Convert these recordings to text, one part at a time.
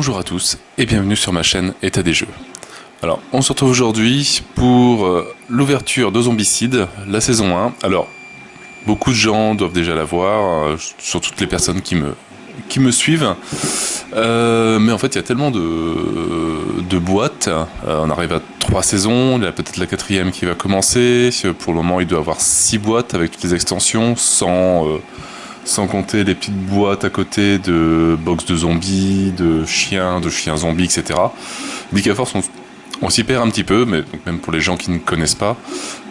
Bonjour à tous et bienvenue sur ma chaîne État des Jeux. Alors, on se retrouve aujourd'hui pour l'ouverture de Zombicide, la saison 1. Alors, beaucoup de gens doivent déjà la voir, surtout toutes les personnes qui me suivent. Mais en fait, il y a tellement de boîtes. On arrive à 3 saisons, il y a peut-être la 4e qui va commencer. Pour le moment, il doit y avoir 6 boîtes avec toutes les extensions, sans compter les petites boîtes à côté de box de zombies, de chiens zombies, etc. Geek à Force, on s'y perd un petit peu, mais donc même pour les gens qui ne connaissent pas,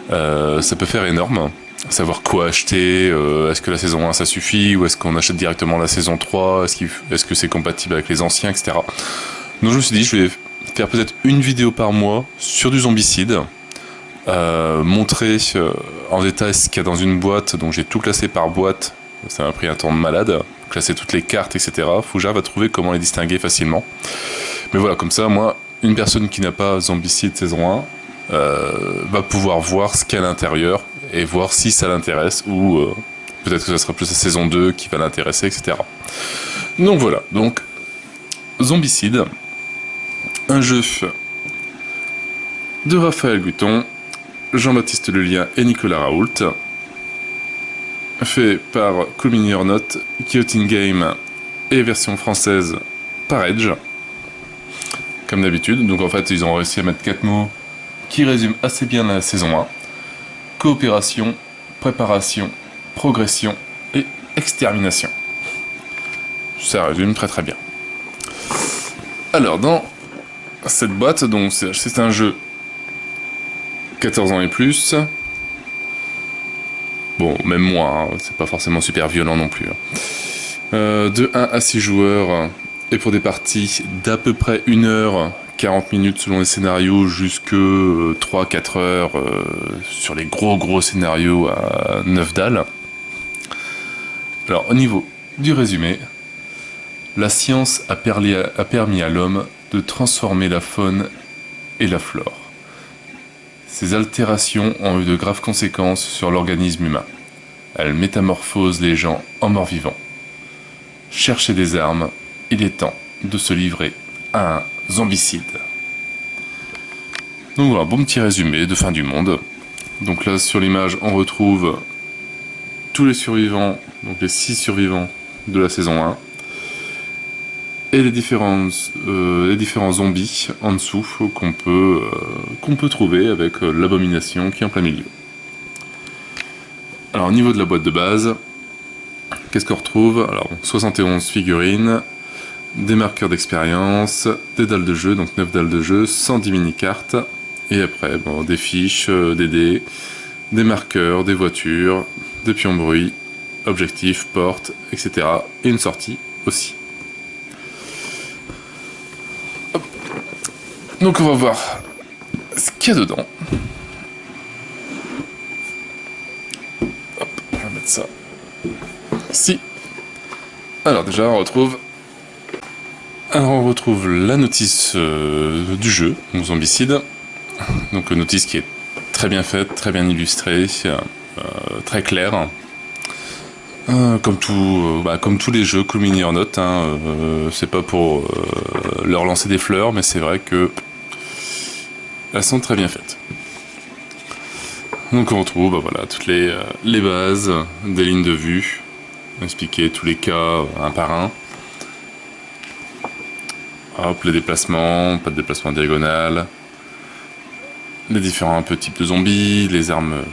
ça peut faire énorme. Savoir quoi acheter, est-ce que la saison 1 ça suffit, ou est-ce qu'on achète directement la saison 3, est-ce que c'est compatible avec les anciens, etc. Donc je me suis dit, je vais faire peut-être une vidéo par mois sur du zombicide, montrer en détail ce qu'il y a dans une boîte, donc j'ai tout classé par boîte. Ça m'a pris un temps de malade, classer toutes les cartes, etc. Faut que j'arrive à trouver comment les distinguer facilement. Mais voilà, comme ça, moi, une personne qui n'a pas Zombicide saison 1 va pouvoir voir ce qu'il y a à l'intérieur et voir si ça l'intéresse ou peut-être que ça sera plus la saison 2 qui va l'intéresser, etc. Donc voilà, donc Zombicide, un jeu de Raphaël Gutton, Jean-Baptiste Lelien et Nicolas Raoult, fait par Cool Mini or Not, Guillotine Game et version française par Edge, comme d'habitude. Donc en fait ils ont réussi à mettre 4 mots qui résument assez bien la saison 1. Coopération, préparation, progression et extermination. Ça résume très très bien. Alors dans cette boîte, donc c'est un jeu 14 ans et plus. Bon, même moins, hein, c'est pas forcément super violent non plus. De 1 à 6 joueurs, et pour des parties d'à peu près 1 heure, 40 minutes selon les scénarios, jusque 3-4 heures sur les gros scénarios à 9 dalles. Alors, au niveau du résumé, la science a permis à l'homme de transformer la faune et la flore. Ces altérations ont eu de graves conséquences sur l'organisme humain. Elles métamorphosent les gens en morts-vivants. Cherchez des armes, il est temps de se livrer à un zombicide. Donc voilà, bon petit résumé de fin du monde. Donc là sur l'image on retrouve tous les survivants, donc les 6 survivants de la saison 1. Et les différents zombies en dessous qu'on peut trouver avec l'abomination qui est en plein milieu. Alors au niveau de la boîte de base, qu'est-ce qu'on retrouve? Alors 71 figurines, des marqueurs d'expérience, des dalles de jeu, donc 9 dalles de jeu, 110 mini-cartes, et après bon, des fiches, des dés, des marqueurs, des voitures, des pions bruit, objectifs, portes, etc. Et une sortie aussi. Donc on va voir ce qu'il y a dedans. Hop, on va mettre ça ici. Alors déjà on retrouve la notice du jeu, donc Zombicide. Donc une notice qui est très bien faite, très bien illustrée, très claire. Comme tous les jeux Cool Mini or Not, hein, c'est pas pour leur lancer des fleurs, mais c'est vrai que elles sont très bien faites. Donc on retrouve voilà, toutes les bases, des lignes de vue, expliquer tous les cas un par un. Hop, les déplacements, pas de déplacement diagonal, les différents types de zombies, les armes,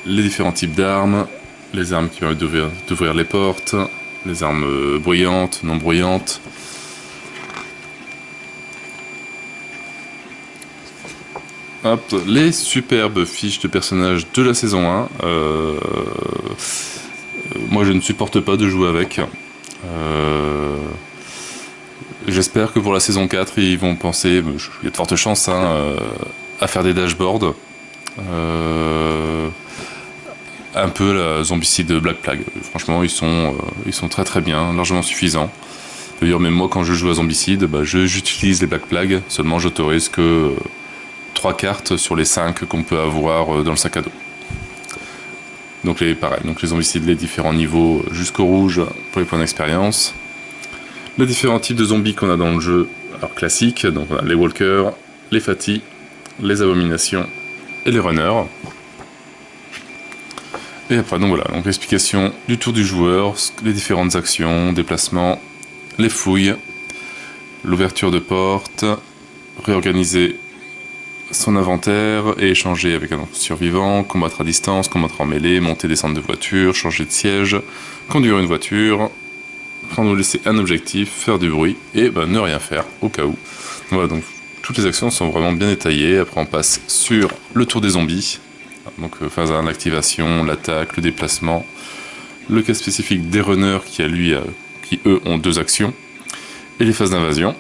les différents types d'armes, les armes qui permettent d'ouvrir les portes, les armes bruyantes, non bruyantes. Hop, les superbes fiches de personnages de la saison 1. Moi je ne supporte pas de jouer avec. J'espère que pour la saison 4 ils vont penser, il y a de fortes chances, hein, à faire des dashboards. Un peu la Zombicide Black Plague. Franchement ils sont très bien, largement suffisants. D'ailleurs même moi quand je joue à Zombicide, j'utilise les Black Plague, seulement j'autorise que 3 cartes sur les 5 qu'on peut avoir dans le sac à dos. Donc pareil, donc les zombicides, les différents niveaux jusqu'au rouge pour les points d'expérience. Les différents types de zombies qu'on a dans le jeu alors classiques, donc on a les walkers, les fatigues, les abominations et les runners. Et après, donc voilà, donc l'explication du tour du joueur, les différentes actions, déplacements, les fouilles, l'ouverture de porte, réorganiser son inventaire et échanger avec un survivant, combattre à distance, combattre en mêlée, monter, descendre de voiture, changer de siège, conduire une voiture, prendre ou laisser un objectif, faire du bruit et ne rien faire au cas où. Voilà, donc toutes les actions sont vraiment bien détaillées. Après on passe sur le tour des zombies. Donc phase 1, l'activation, l'attaque, le déplacement, le cas spécifique des runners qui eux ont 2 actions, et les phases d'invasion.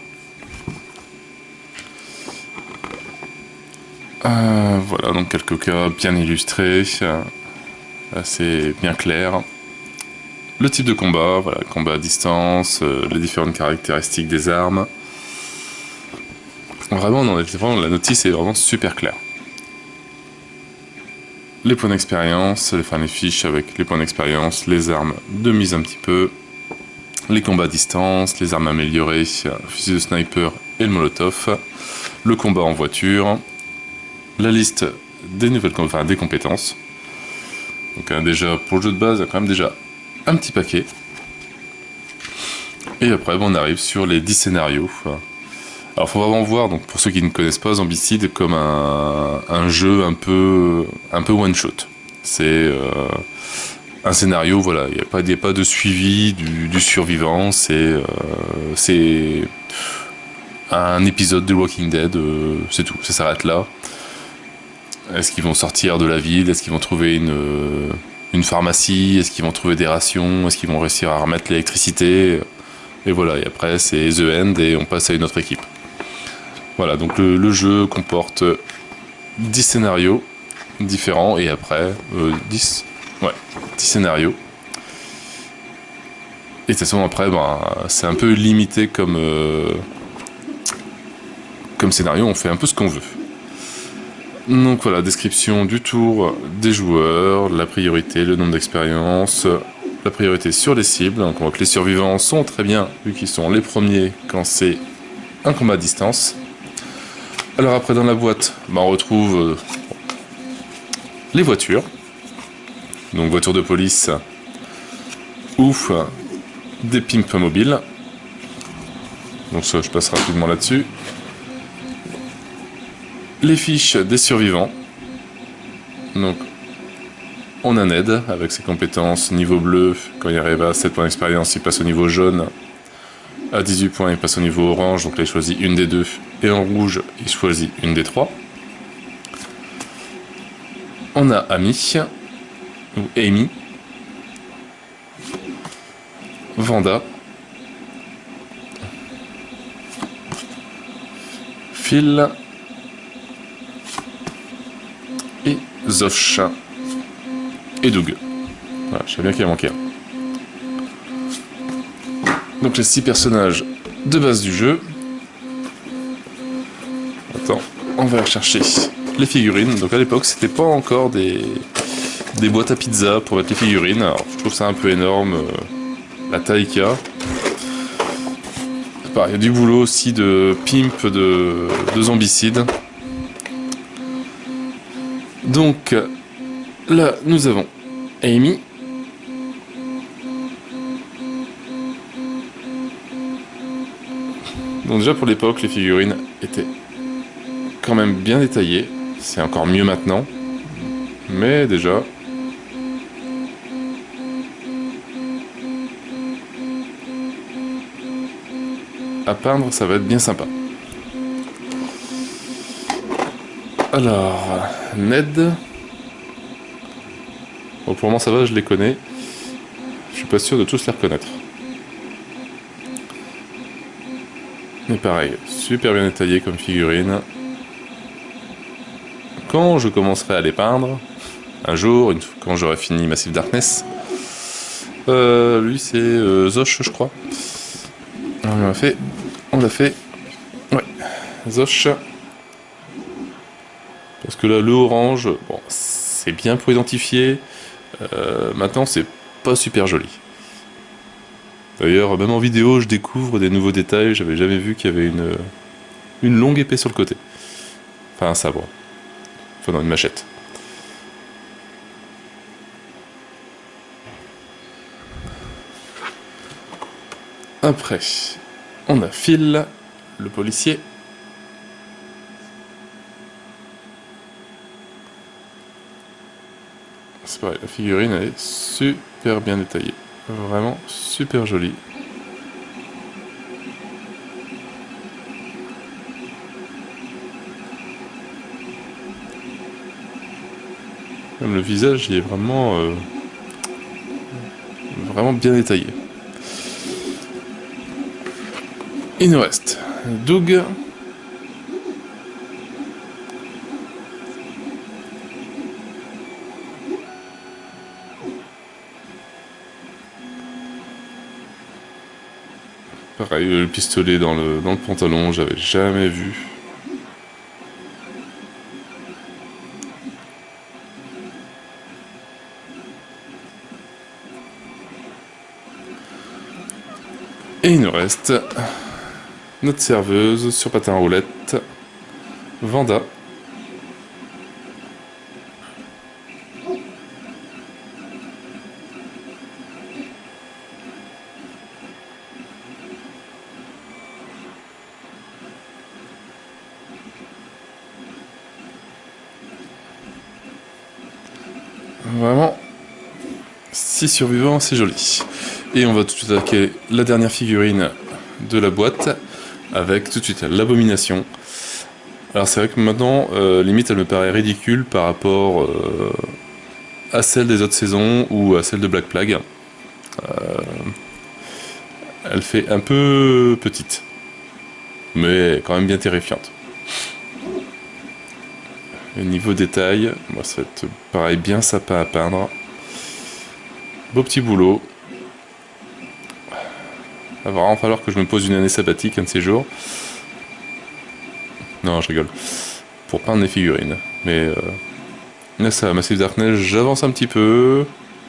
Voilà, donc quelques cas bien illustrés, assez bien clairs. Le type de combat, voilà, combat à distance, les différentes caractéristiques des armes. Vraiment, la notice est vraiment super claire. Les points d'expérience, les fiches avec les points d'expérience, les armes de mise un petit peu, les combats à distance, les armes améliorées, fusil de sniper et le molotov, le combat en voiture, la liste des des compétences. Donc déjà pour le jeu de base, il y a quand même déjà un petit paquet. Et après on arrive sur les 10 scénarios. Alors faut vraiment voir, donc pour ceux qui ne connaissent pas, Zombicide comme un jeu un peu one shot. C'est un scénario, voilà, il n'y a pas de suivi du survivant, c'est un épisode de Walking Dead, c'est tout, ça s'arrête là. Est-ce qu'ils vont sortir de la ville? Est-ce qu'ils vont trouver une pharmacie? Est-ce qu'ils vont trouver des rations? Est-ce qu'ils vont réussir à remettre l'électricité? Et voilà, et après c'est The End et on passe à une autre équipe. Voilà, donc le jeu comporte 10 scénarios différents et après 10 scénarios. Et de toute façon après c'est un peu limité comme scénario, on fait un peu ce qu'on veut. Donc voilà, description du tour des joueurs, la priorité, le nombre d'expériences, la priorité sur les cibles. Donc on voit que les survivants sont très bien, vu qu'ils sont les premiers quand c'est un combat à distance. Alors après dans la boîte, on retrouve les voitures. Donc voitures de police ou des pimps mobiles. Donc ça je passe rapidement là-dessus. Les fiches des survivants. Donc on a Ned avec ses compétences niveau bleu, quand il arrive à 7 points d'expérience, il passe au niveau jaune. À 18 points, il passe au niveau orange, donc là il choisit une des 2. Et en rouge, il choisit une des 3. On a Amy, ou Amy, Vanda, Phil et Zosh et Doug. Voilà, je sais bien qu'il a manqué un. Donc les 6 personnages de base du jeu. Attends, on va rechercher les figurines. Donc à l'époque, c'était pas encore des boîtes à pizza pour mettre les figurines. Alors je trouve ça un peu énorme, la taille qu'il y a. Il y a du boulot aussi de pimp de zombicide. Donc là, nous avons Amy. Donc déjà pour l'époque, les figurines étaient quand même bien détaillées. C'est encore mieux maintenant. Mais déjà... à peindre, ça va être bien sympa. Alors, Ned. Bon, pour le moment ça va, je les connais. Je suis pas sûr de tous les reconnaître. Mais pareil, super bien détaillé comme figurine. Quand je commencerai à les peindre, un jour, quand j'aurai fini Massive Darkness, lui c'est Zosh, je crois. On l'a fait. Ouais, Zosh. Parce que là, le orange, bon, c'est bien pour identifier. Maintenant, c'est pas super joli. D'ailleurs, même en vidéo, je découvre des nouveaux détails. J'avais jamais vu qu'il y avait une longue épée sur le côté. Enfin, un sabre. Enfin, non, une machette. Après, on a Phil, le policier. C'est pareil, la figurine elle est super bien détaillée. Vraiment super jolie. Même le visage, il est vraiment bien détaillé. Il nous reste Doug. Pareil, le pistolet dans le pantalon, j'avais jamais vu. Et il nous reste notre serveuse sur patin à roulettes, Vanda. Vraiment, 6 survivants, c'est joli. Et on va tout de suite attaquer la dernière figurine de la boîte, avec tout de suite l'abomination. Alors c'est vrai que maintenant, limite elle me paraît ridicule par rapport à celle des autres saisons ou à celle de Black Plague. Elle fait un peu petite, mais quand même bien terrifiante. Le niveau détail, moi ça va être pareil, bien sympa à peindre. Beau petit boulot. Il va vraiment falloir que je me pose une année sabbatique un de ces jours. Non, je rigole. Pour peindre des figurines. Mais là ça, Massive Darkness, j'avance un petit peu.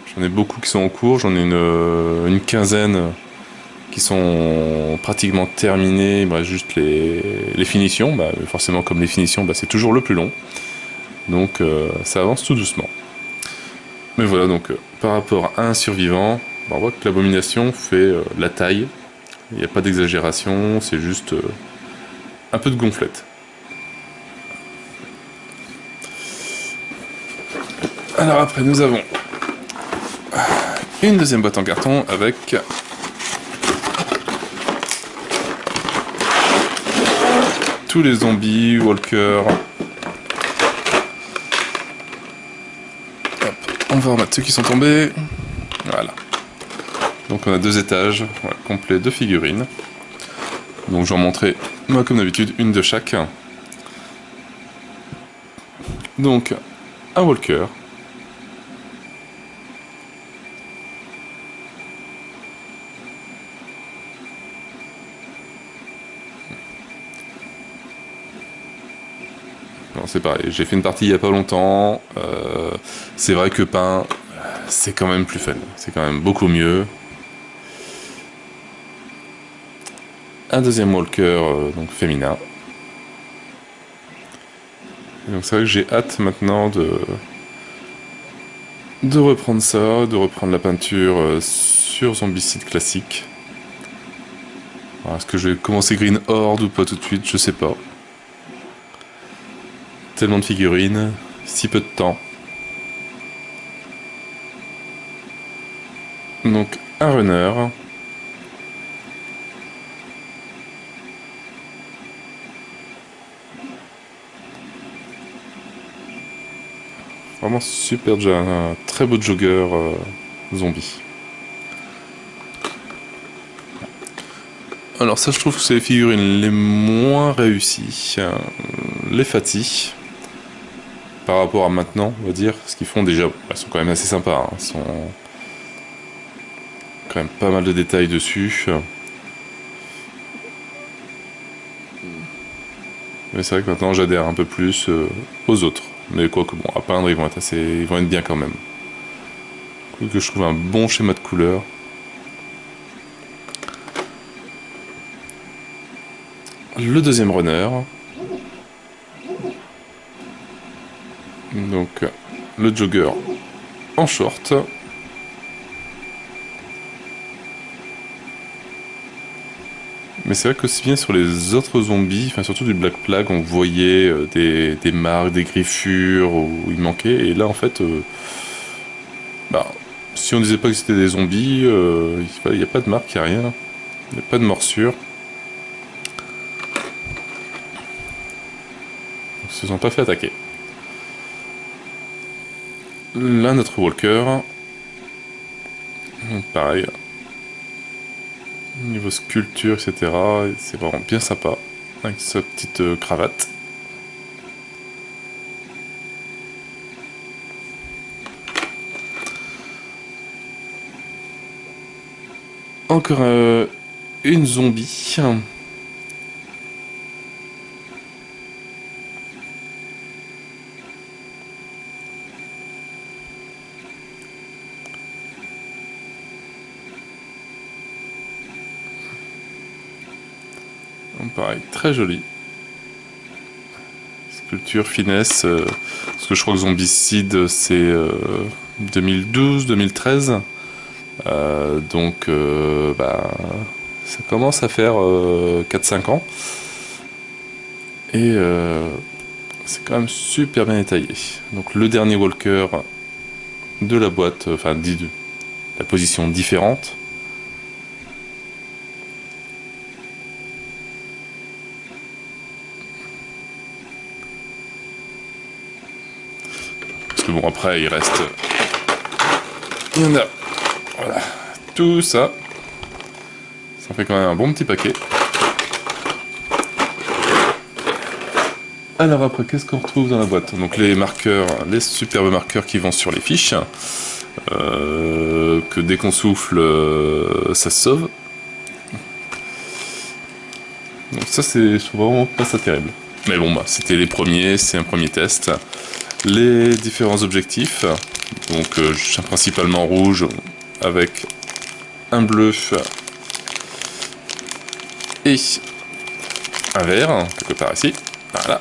J'en ai beaucoup qui sont en cours, j'en ai une quinzaine qui sont pratiquement terminées. Il me reste juste les finitions. Bah, forcément, comme les finitions, bah, c'est toujours le plus long. Donc ça avance tout doucement. Mais voilà, donc par rapport à un survivant, bah, on voit que l'abomination fait la taille. Il n'y a pas d'exagération, c'est juste un peu de gonflette. Alors après, nous avons une deuxième boîte en carton avec tous les zombies, walkers. Hop, on va remettre ceux qui sont tombés. Voilà. Donc on a 2 étages, voilà, complets de figurines. Donc je vais en montrer, moi comme d'habitude, une de chaque. Donc un walker. C'est pareil, j'ai fait une partie il n'y a pas longtemps. C'est vrai que peint, c'est quand même plus fun. C'est quand même beaucoup mieux. Un deuxième walker, donc féminin. Et donc c'est vrai que j'ai hâte maintenant de reprendre ça, de reprendre la peinture sur Zombicide classique. Est-ce que je vais commencer Green Horde ou pas tout de suite, je sais pas. Tellement de figurines, si peu de temps. Donc un runner. Vraiment super, déjà un très beau jogger zombie. Alors ça je trouve que c'est les figurines les moins réussies. Les Fati. Par rapport à maintenant, on va dire, ce qu'ils font déjà, elles sont quand même assez sympas. Hein. Elles sont quand même pas mal de détails dessus. Mais c'est vrai que maintenant j'adhère un peu plus aux autres. Mais quoique bon, à peindre ils vont être bien quand même. Que je trouve un bon schéma de couleurs. le deuxième runner. Donc le jogger en short. Mais c'est vrai qu'aussi bien sur les autres zombies, enfin surtout du Black Plague, on voyait des marques, des griffures où il manquait. Et là en fait, bah, si on disait pas que c'était des zombies, il n'y a pas de marque, il n'y a rien. Il n'y a pas de morsure. Ils se sont pas fait attaquer. Là, notre walker. Pareil. Niveau sculpture, etc. C'est vraiment bien sympa. Avec sa petite cravate. Encore une zombie. Pareil, très joli. Sculpture, finesse. Parce que je crois que Zombicide, c'est 2012-2013. Donc, bah, ça commence à faire 4-5 ans. Et c'est quand même super bien détaillé. Donc, le dernier walker de la boîte, enfin, dit de la position différente. Bon, après, il reste... Il y en a... Voilà. Tout ça. Ça fait quand même un bon petit paquet. Alors après, qu'est-ce qu'on retrouve dans la boîte? Donc les marqueurs, les superbes marqueurs qui vont sur les fiches. Que dès qu'on souffle, ça se sauve. Donc ça, je trouve vraiment pas ça terrible. Mais bon, bah, c'était les premiers, c'est un premier test. Les différents objectifs, donc principalement rouge avec un bleu et un vert, quelque part ici, voilà.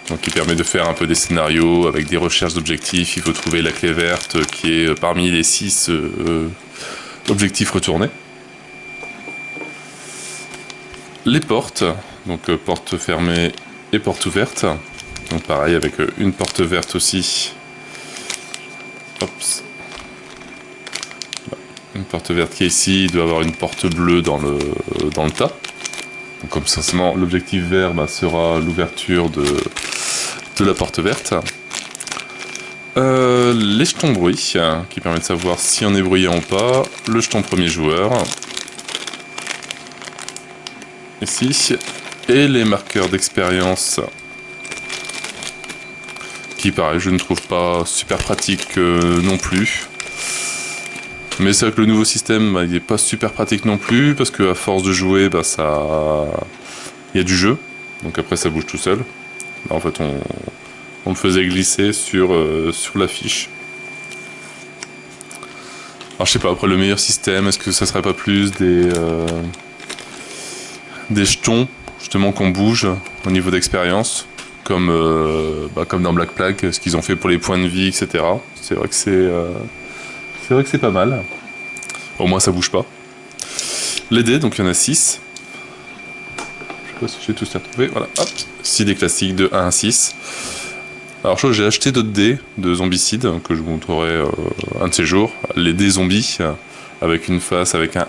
Donc qui permet de faire un peu des scénarios avec des recherches d'objectifs. Il faut trouver la clé verte qui est parmi les 6 objectifs retournés. Les portes, donc porte fermée et porte ouverte. Donc pareil avec une porte verte aussi. Oups. Une porte verte qui est ici, il doit avoir une porte bleue dans le tas. Donc comme ça, l'objectif vert sera l'ouverture de la porte verte. Les jetons bruit qui permettent de savoir si on est bruyant ou pas. Le jeton premier joueur. Ici. Et les marqueurs d'expérience qui, pareil, je ne trouve pas super pratique non plus. Mais c'est vrai que le nouveau système, il n'est pas super pratique non plus, parce qu'à force de jouer, il y a du jeu. Donc après, ça bouge tout seul. Là, en fait, on me faisait glisser sur la fiche. Alors je sais pas, après le meilleur système, est-ce que ça serait pas plus des jetons, justement, qu'on bouge au niveau d'expérience, comme dans Black Plague, ce qu'ils ont fait pour les points de vie, etc. C'est vrai que c'est pas mal. Au moins ça bouge pas. Les dés, donc il y en a 6. Je sais pas si j'ai tous les retrouvés. Voilà, hop, 6 dés classiques de 1 à 6. Alors j'ai acheté d'autres dés de Zombicide que je vous montrerai un de ces jours. Les dés zombies, avec une face avec un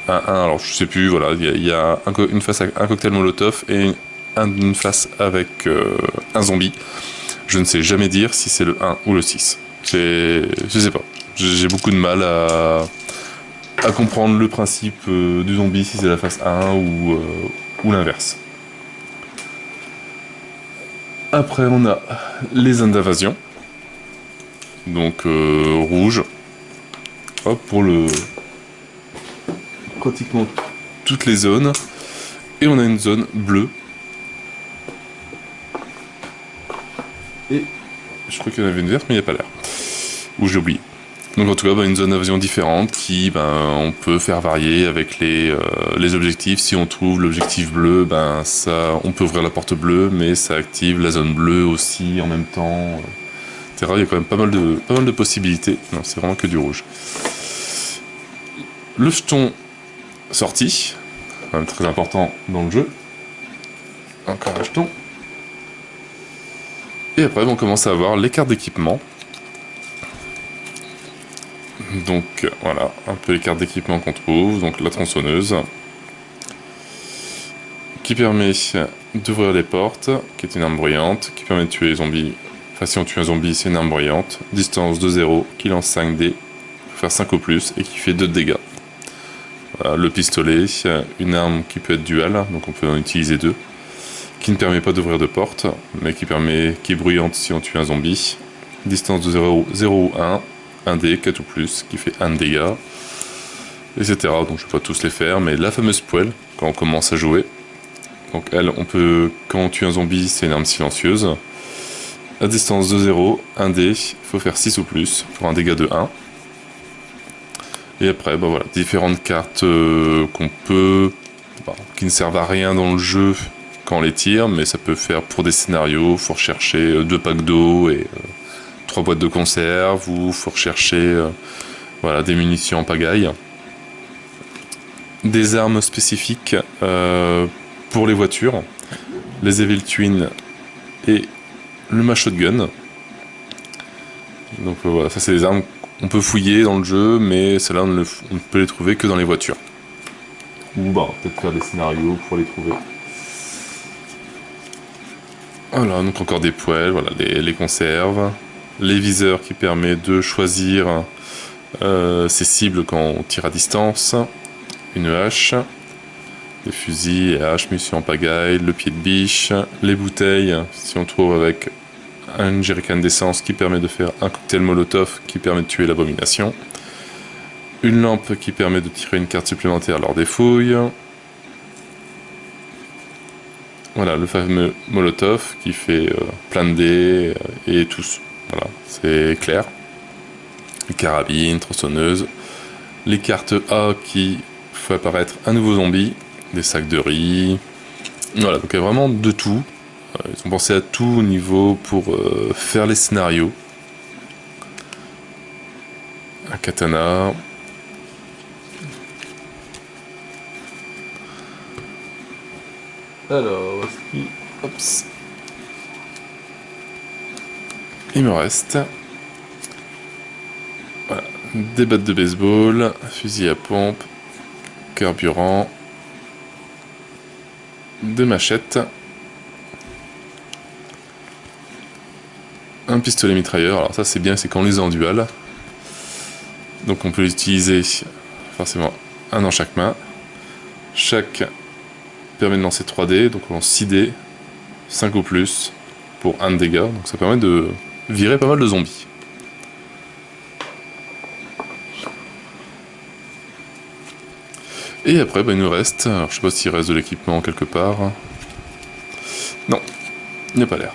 1, alors je sais plus, voilà, il y a une face avec un cocktail molotov et une face avec un zombie. Je ne sais jamais dire si c'est le 1 ou le 6. Je sais pas. J'ai beaucoup de mal à comprendre le principe du zombie, si c'est la face 1 ou l'inverse. Après, on a les zones d'invasion. Donc rouge. Hop, pour pratiquement toutes les zones. Et on a une zone bleue. Et je crois qu'il y en avait une verte, mais il n'y a pas l'air. Ou j'ai oublié. Donc en tout cas, une zone d'invasion différente qui, on peut faire varier avec les objectifs. Si on trouve l'objectif bleu, ça, on peut ouvrir la porte bleue, mais ça active la zone bleue aussi en même temps. Etc. Il y a quand même pas mal de possibilités. Non, c'est vraiment que du rouge. Le jeton sorti, quand même très important dans le jeu. Encore un jeton. Et après, on commence à avoir les cartes d'équipement. Donc voilà, un peu les cartes d'équipement qu'on trouve. Donc la tronçonneuse, qui permet d'ouvrir les portes, qui est une arme bruyante, qui permet de tuer les zombies. Enfin, si on tue un zombie, c'est une arme bruyante. Distance de 0, qui lance 5 dés, pour faire 5 au plus, et qui fait 2 de dégâts. Voilà, le pistolet, une arme qui peut être dual, donc on peut en utiliser 2. Qui ne permet pas d'ouvrir de porte, mais qui est bruyante si on tue un zombie. Distance de 0 ou 1. 1 dé, 4 ou plus, qui fait 1 de dégâts, etc. Donc je ne vais pas tous les faire, mais la fameuse poêle, quand on commence à jouer. Donc elle, quand on tue un zombie, c'est une arme silencieuse. À distance de 0, 1 dé, il faut faire 6 ou plus, pour un dégât de 1. Et après, voilà, différentes cartes qui ne servent à rien dans le jeu quand on les tire, mais ça peut faire pour des scénarios, il faut rechercher 2 packs d'eau et 3 boîtes de conserve, ou il faut rechercher des munitions en pagaille. Des armes spécifiques pour les voitures, les Evil Twin et le Mash Shotgun. Donc voilà, ça c'est des armes qu'on peut fouiller dans le jeu, mais celles-là on ne peut les trouver que dans les voitures. Ou peut-être faire des scénarios pour les trouver. Voilà, donc encore des poêles, voilà, les conserves. Les viseurs qui permet de choisir ses cibles quand on tire à distance. Une hache. Des fusils et haches, munitions en pagaille, le pied de biche. Les bouteilles, si on trouve avec un jerrycan d'essence qui permet de faire un cocktail molotov qui permet de tuer l'abomination. Une lampe qui permet de tirer une carte supplémentaire lors des fouilles. Voilà, le fameux molotov qui fait plein de dés et tous. Voilà, c'est clair. Les carabines, tronçonneuses. Les cartes A qui font apparaître un nouveau zombie. Des sacs de riz. Voilà, donc il y a vraiment de tout. Ils ont pensé à tout au niveau pour faire les scénarios. Un katana. Alors, Ops. Il me reste des battes de baseball, fusil à pompe, carburant, des machettes, un pistolet mitrailleur. Alors ça c'est bien, c'est quand on les a en dual. Donc on peut les utiliser forcément un dans chaque main. Chaque permet de lancer 3 dés, donc on lance 6 dés, 5 ou plus pour 1 de dégâts. Donc ça permet de virer pas mal de zombies. Et après, il nous reste, alors je sais pas s'il reste de l'équipement quelque part. Non, il n'y a pas l'air.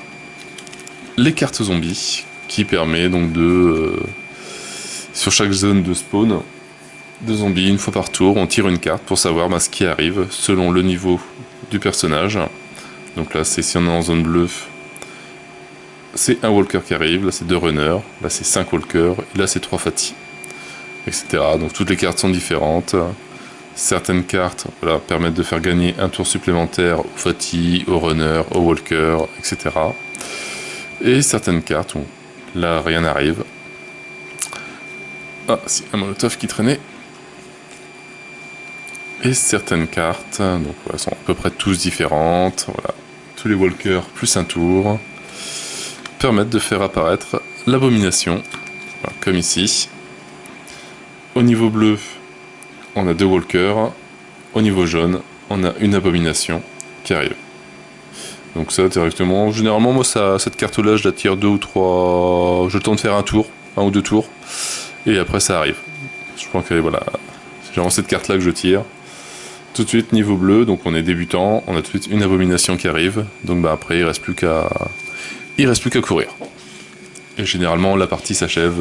Les cartes zombies, qui permet donc sur chaque zone de spawn de zombies, une fois par tour, on tire une carte pour savoir ce qui arrive selon le niveau du personnage. Donc là, si on est en zone bleue, c'est un walker qui arrive, là c'est 2 runners, là c'est 5 walkers, et là c'est 3 fatty, etc. Donc toutes les cartes sont différentes. Certaines cartes permettent de faire gagner un tour supplémentaire aux fatty, aux runners, aux walkers, etc. Et certaines cartes où là rien n'arrive. Ah, si, un molotov qui traînait. Et certaines cartes, donc sont à peu près tous différentes. Voilà. Tous les walkers plus un tour permettent de faire apparaître l'abomination, comme ici. Au niveau bleu, on a 2 walkers. Au niveau jaune, on a une abomination qui arrive. Donc ça directement, généralement moi cette carte là je la tire 2 ou 3, je tente de faire un ou 2 tours, et après ça arrive. Je crois que voilà, c'est généralement cette carte là que je tire. Tout de suite niveau bleu, donc on est débutant, on a tout de suite une abomination qui arrive, donc après il reste plus qu'à courir. Et généralement la partie s'achève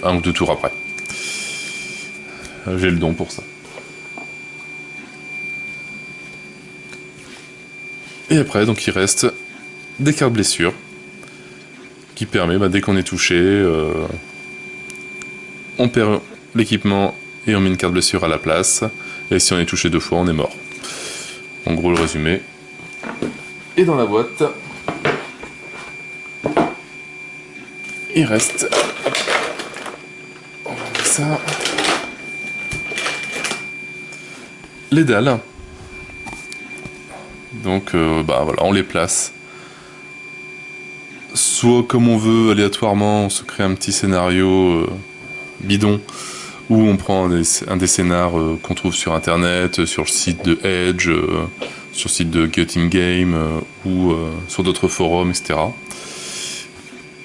1 ou 2 tours après. j'ai le don pour ça. Et après, donc il reste des cartes blessures qui permet, dès qu'on est touché, on perd l'équipement et on met une carte blessure à la place. Et si on est touché 2 fois, on est mort. En gros, le résumé. Et dans la boîte, il reste... On va mettre ça. Les dalles. Donc, voilà, on les place. Soit comme on veut, aléatoirement, on se crée un petit scénario bidon, où on prend un des scénars qu'on trouve sur internet, sur le site de Edge, sur le site de Getting Game, ou sur d'autres forums, etc.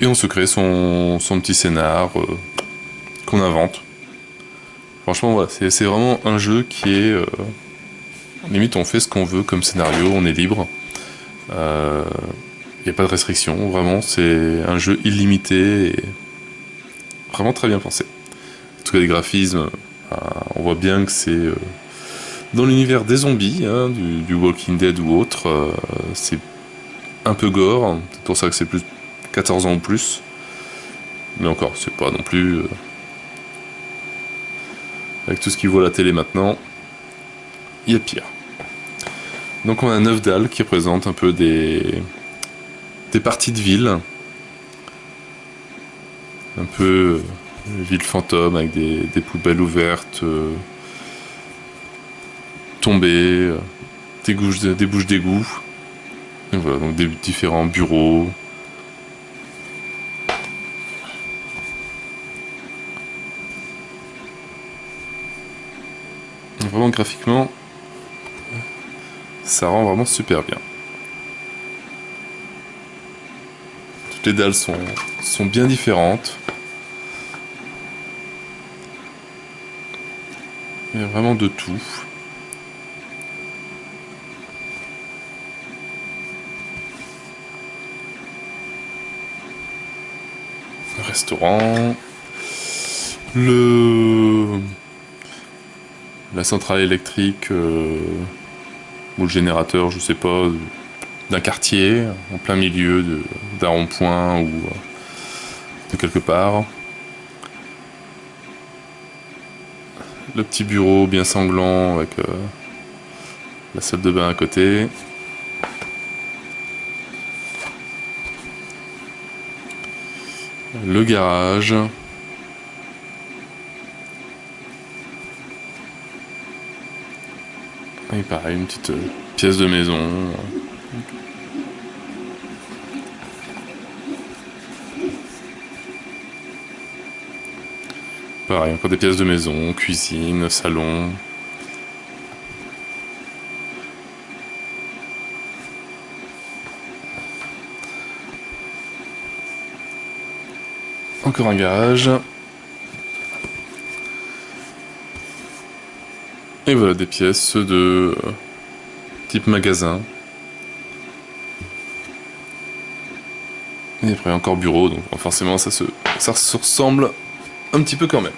Et on se crée son petit scénar qu'on invente. Franchement, voilà, c'est vraiment un jeu qui est... limite, on fait ce qu'on veut comme scénario, on est libre. Il n'y a pas de restriction, vraiment, c'est un jeu illimité et vraiment très bien pensé. En tout cas, les graphismes, on voit bien que c'est dans l'univers des zombies, hein, du Walking Dead ou autre. C'est un peu gore, c'est pour ça que c'est plus 14 ans ou plus. Mais encore, c'est pas non plus... avec tout ce qui vaut la télé maintenant, il y a pire. Donc on a 9 dalles qui représentent un peu des parties de ville. Un peu ville fantôme avec des poubelles ouvertes, tombées, des bouches d'égout. Et voilà, donc des différents bureaux. Vraiment graphiquement, ça rend vraiment super bien. Toutes les dalles sont bien différentes. Il y a vraiment de tout. Le restaurant. La centrale électrique ou le générateur, je sais pas, d'un quartier, en plein milieu d'un rond-point ou de quelque part. Le petit bureau bien sanglant avec la salle de bain à côté. Le garage. Et pareil, une petite pièce de maison. Pareil, encore des pièces de maison, cuisine, salon. Encore un garage. Et voilà des pièces de type magasin. Et après encore bureau, donc forcément ça se ressemble un petit peu quand même.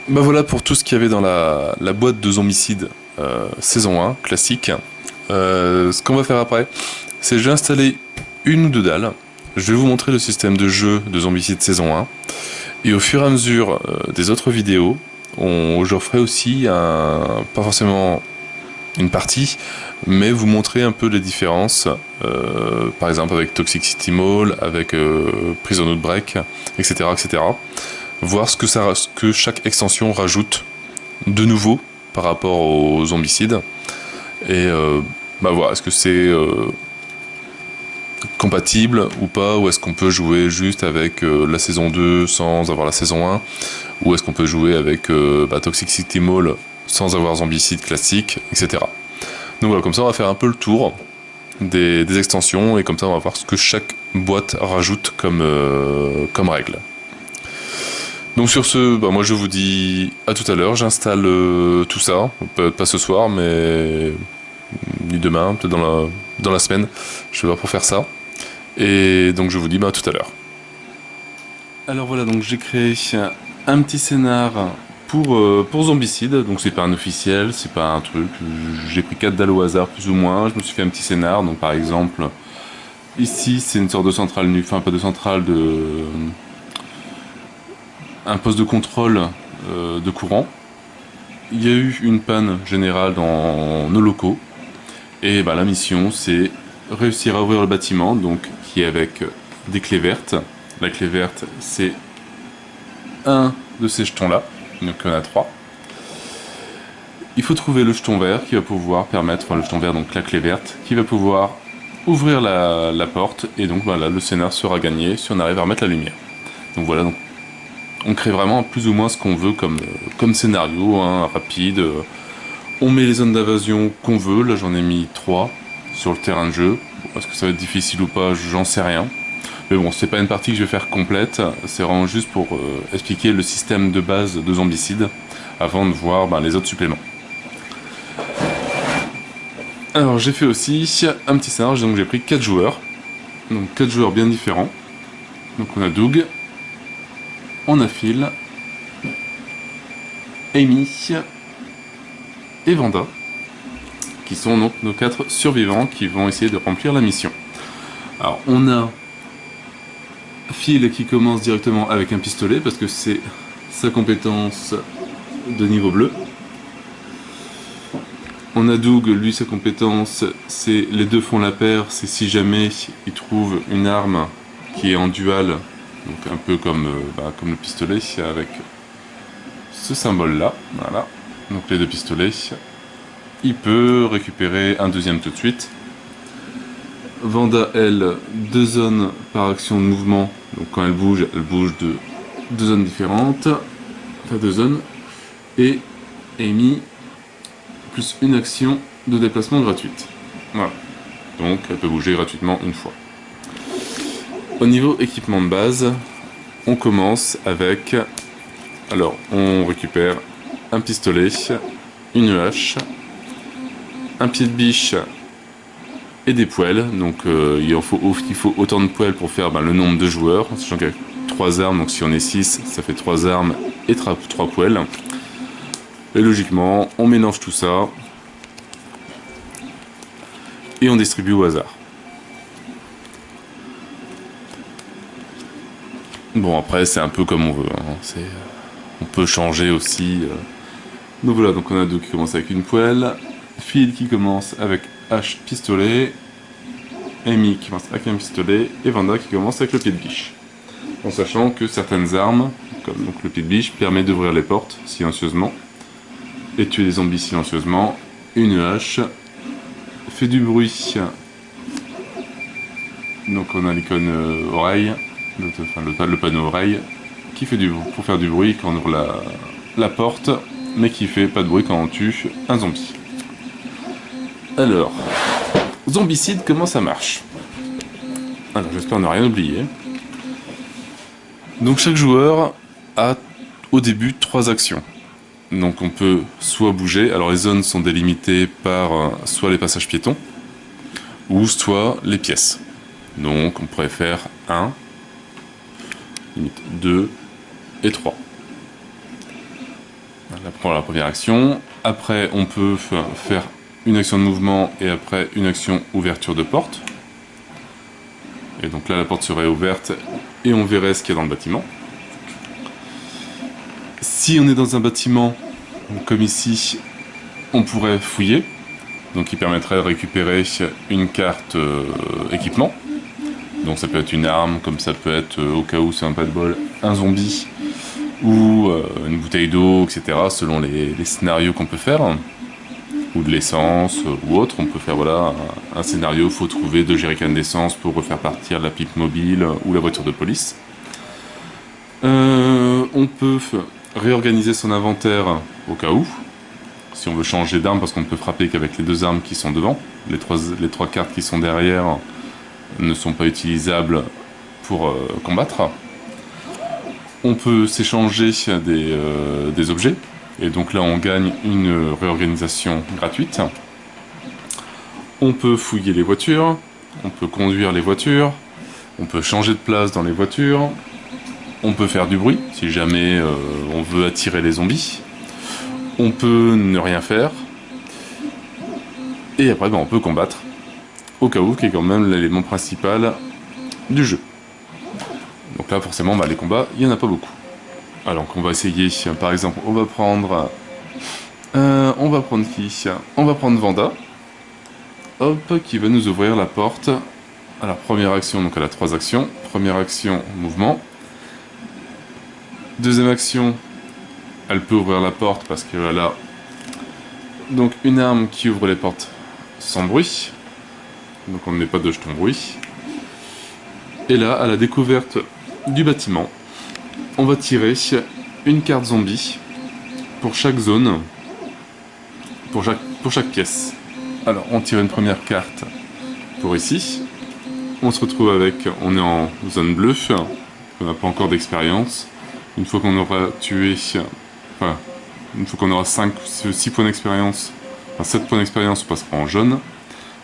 Voilà pour tout ce qu'il y avait dans la boîte de Zombicide saison 1, classique. Ce qu'on va faire après, c'est que je vais installer une ou 2 dalles. Je vais vous montrer le système de jeu de Zombicide saison 1. Et au fur et à mesure des autres vidéos, je ferai aussi pas forcément une partie, mais vous montrer un peu les différences, par exemple avec Toxic City Mall, avec Prison Outbreak, etc., etc. Voir ce que chaque extension rajoute de nouveau par rapport aux zombicides. Et voilà, est-ce que c'est compatible ou pas, ou est-ce qu'on peut jouer juste avec la saison 2 sans avoir la saison 1, ou est-ce qu'on peut jouer avec Toxic City Mall sans avoir Zombicide classique, etc. Donc voilà, comme ça on va faire un peu le tour des extensions, et comme ça on va voir ce que chaque boîte rajoute comme règle. Donc sur ce, moi je vous dis à tout à l'heure, j'installe tout ça, peut-être pas ce soir, mais ni demain, peut-être dans la semaine, je vais voir pour faire ça. Et donc je vous dis à tout à l'heure. Alors voilà, donc j'ai créé un petit scénar pour Zombicide, donc c'est pas un officiel, c'est pas un truc, j'ai pris 4 dalles au hasard plus ou moins, je me suis fait un petit scénar, donc par exemple, ici c'est une sorte de centrale enfin pas de centrale, un poste de contrôle de courant. Il y a eu une panne générale dans nos locaux, et bah, la mission c'est réussir à ouvrir le bâtiment, donc qui est avec des clés vertes. La clé verte c'est un de ces jetons là, donc il y en a 3. Il faut trouver le jeton vert qui va pouvoir permettre, enfin le jeton vert, donc la clé verte, qui va pouvoir ouvrir la porte, et donc voilà, le scénar sera gagné si on arrive à remettre la lumière. Donc voilà, donc on crée vraiment plus ou moins ce qu'on veut comme scénario, hein, rapide. On met les zones d'invasion qu'on veut, là j'en ai mis 3 sur le terrain de jeu. Est-ce que ça va être difficile ou pas, j'en sais rien. Mais bon, c'est pas une partie que je vais faire complète, c'est vraiment juste pour expliquer le système de base de Zombicide, avant de voir les autres suppléments. Alors j'ai fait aussi un petit scénario, donc j'ai pris 4 joueurs. Donc 4 joueurs bien différents. Donc on a Doug, on a Phil, Amy et Vanda, qui sont donc nos 4 survivants qui vont essayer de remplir la mission. Alors on a Phil qui commence directement avec un pistolet, parce que c'est sa compétence de niveau bleu. On a Doug, lui sa compétence, c'est les deux font la paire, c'est si jamais il trouve une arme qui est en dual, donc un peu comme le pistolet, avec ce symbole là, voilà, donc les deux pistolets, il peut récupérer un deuxième tout de suite. Vanda, elle, 2 zones par action de mouvement, donc quand elle bouge de 2 zones différentes, enfin 2 zones, et Amy, plus une action de déplacement gratuite. Voilà. Donc elle peut bouger gratuitement une fois. Au niveau équipement de base, on commence avec... Alors, on récupère un pistolet, une hache, un pied de biche et des poêles. Donc il faut autant de poêles pour faire le nombre de joueurs, sachant qu'il y a 3 armes, donc si on est 6, ça fait 3 armes et 3 poêles. Et logiquement, on mélange tout ça et on distribue au hasard. Bon, après, c'est un peu comme on veut. Hein. On peut changer aussi. Donc voilà, donc on a Doug qui commence avec une poêle, Phil qui commence avec hache pistolet, Amy qui commence avec un pistolet, et Vanda qui commence avec le pied de biche. En sachant que certaines armes, comme donc le pied de biche, permet d'ouvrir les portes silencieusement et tuer des zombies silencieusement. Une hache fait du bruit, donc on a l'icône oreille, le panneau oreille, qui fait pour faire du bruit quand on ouvre la porte, mais qui fait pas de bruit quand on tue un zombie. Alors, Zombicide, comment ça marche? Alors j'espère ne rien oublier. Donc chaque joueur a au début 3 actions. Donc on peut soit bouger, alors les zones sont délimitées par soit les passages piétons, ou soit les pièces. Donc on pourrait faire 1, 2 et 3. Voilà la première action. Après on peut faire une action de mouvement et après une action ouverture de porte. Et donc là la porte serait ouverte et on verrait ce qu'il y a dans le bâtiment. Si on est dans un bâtiment, comme ici, on pourrait fouiller, donc qui permettrait de récupérer une carte équipement. Donc ça peut être une arme, comme ça peut être, au cas où c'est un pas de bol, un zombie, ou une bouteille d'eau, etc., selon les scénarios qu'on peut faire, ou de l'essence, ou autre. On peut faire un scénario, il faut trouver 2 jerrycans d'essence pour refaire partir la pipe mobile, ou la voiture de police. On peut réorganiser son inventaire au cas où, si on veut changer d'arme, parce qu'on ne peut frapper qu'avec les 2 armes qui sont devant. Les 3 cartes qui sont derrière ne sont pas utilisables pour combattre. On peut s'échanger des objets, et donc là on gagne une réorganisation gratuite. On peut fouiller les voitures, on peut conduire les voitures, on peut changer de place dans les voitures, On peut faire du bruit, si jamais on veut attirer les zombies. On peut ne rien faire. Et après, on peut combattre. Au cas où, qui est quand même l'élément principal du jeu. Donc là, forcément, les combats, il n'y en a pas beaucoup. Alors, on va essayer, par exemple, on va prendre qui? On va prendre Vanda. Hop, qui va nous ouvrir la porte. Alors, première action, donc elle a 3 actions. Première action, mouvement. Deuxième action, elle peut ouvrir la porte parce qu'elle a donc une arme qui ouvre les portes sans bruit. Donc on ne met pas de jeton bruit. Et là, à la découverte du bâtiment, on va tirer une carte zombie pour chaque zone, pour chaque pièce. Alors, on tire une première carte pour ici. On se retrouve avec, on est en zone bleue, on n'a pas encore d'expérience. Une fois qu'on aura tué, enfin, une fois qu'on aura 6 points d'expérience, enfin 7 points d'expérience, on passera en jaune.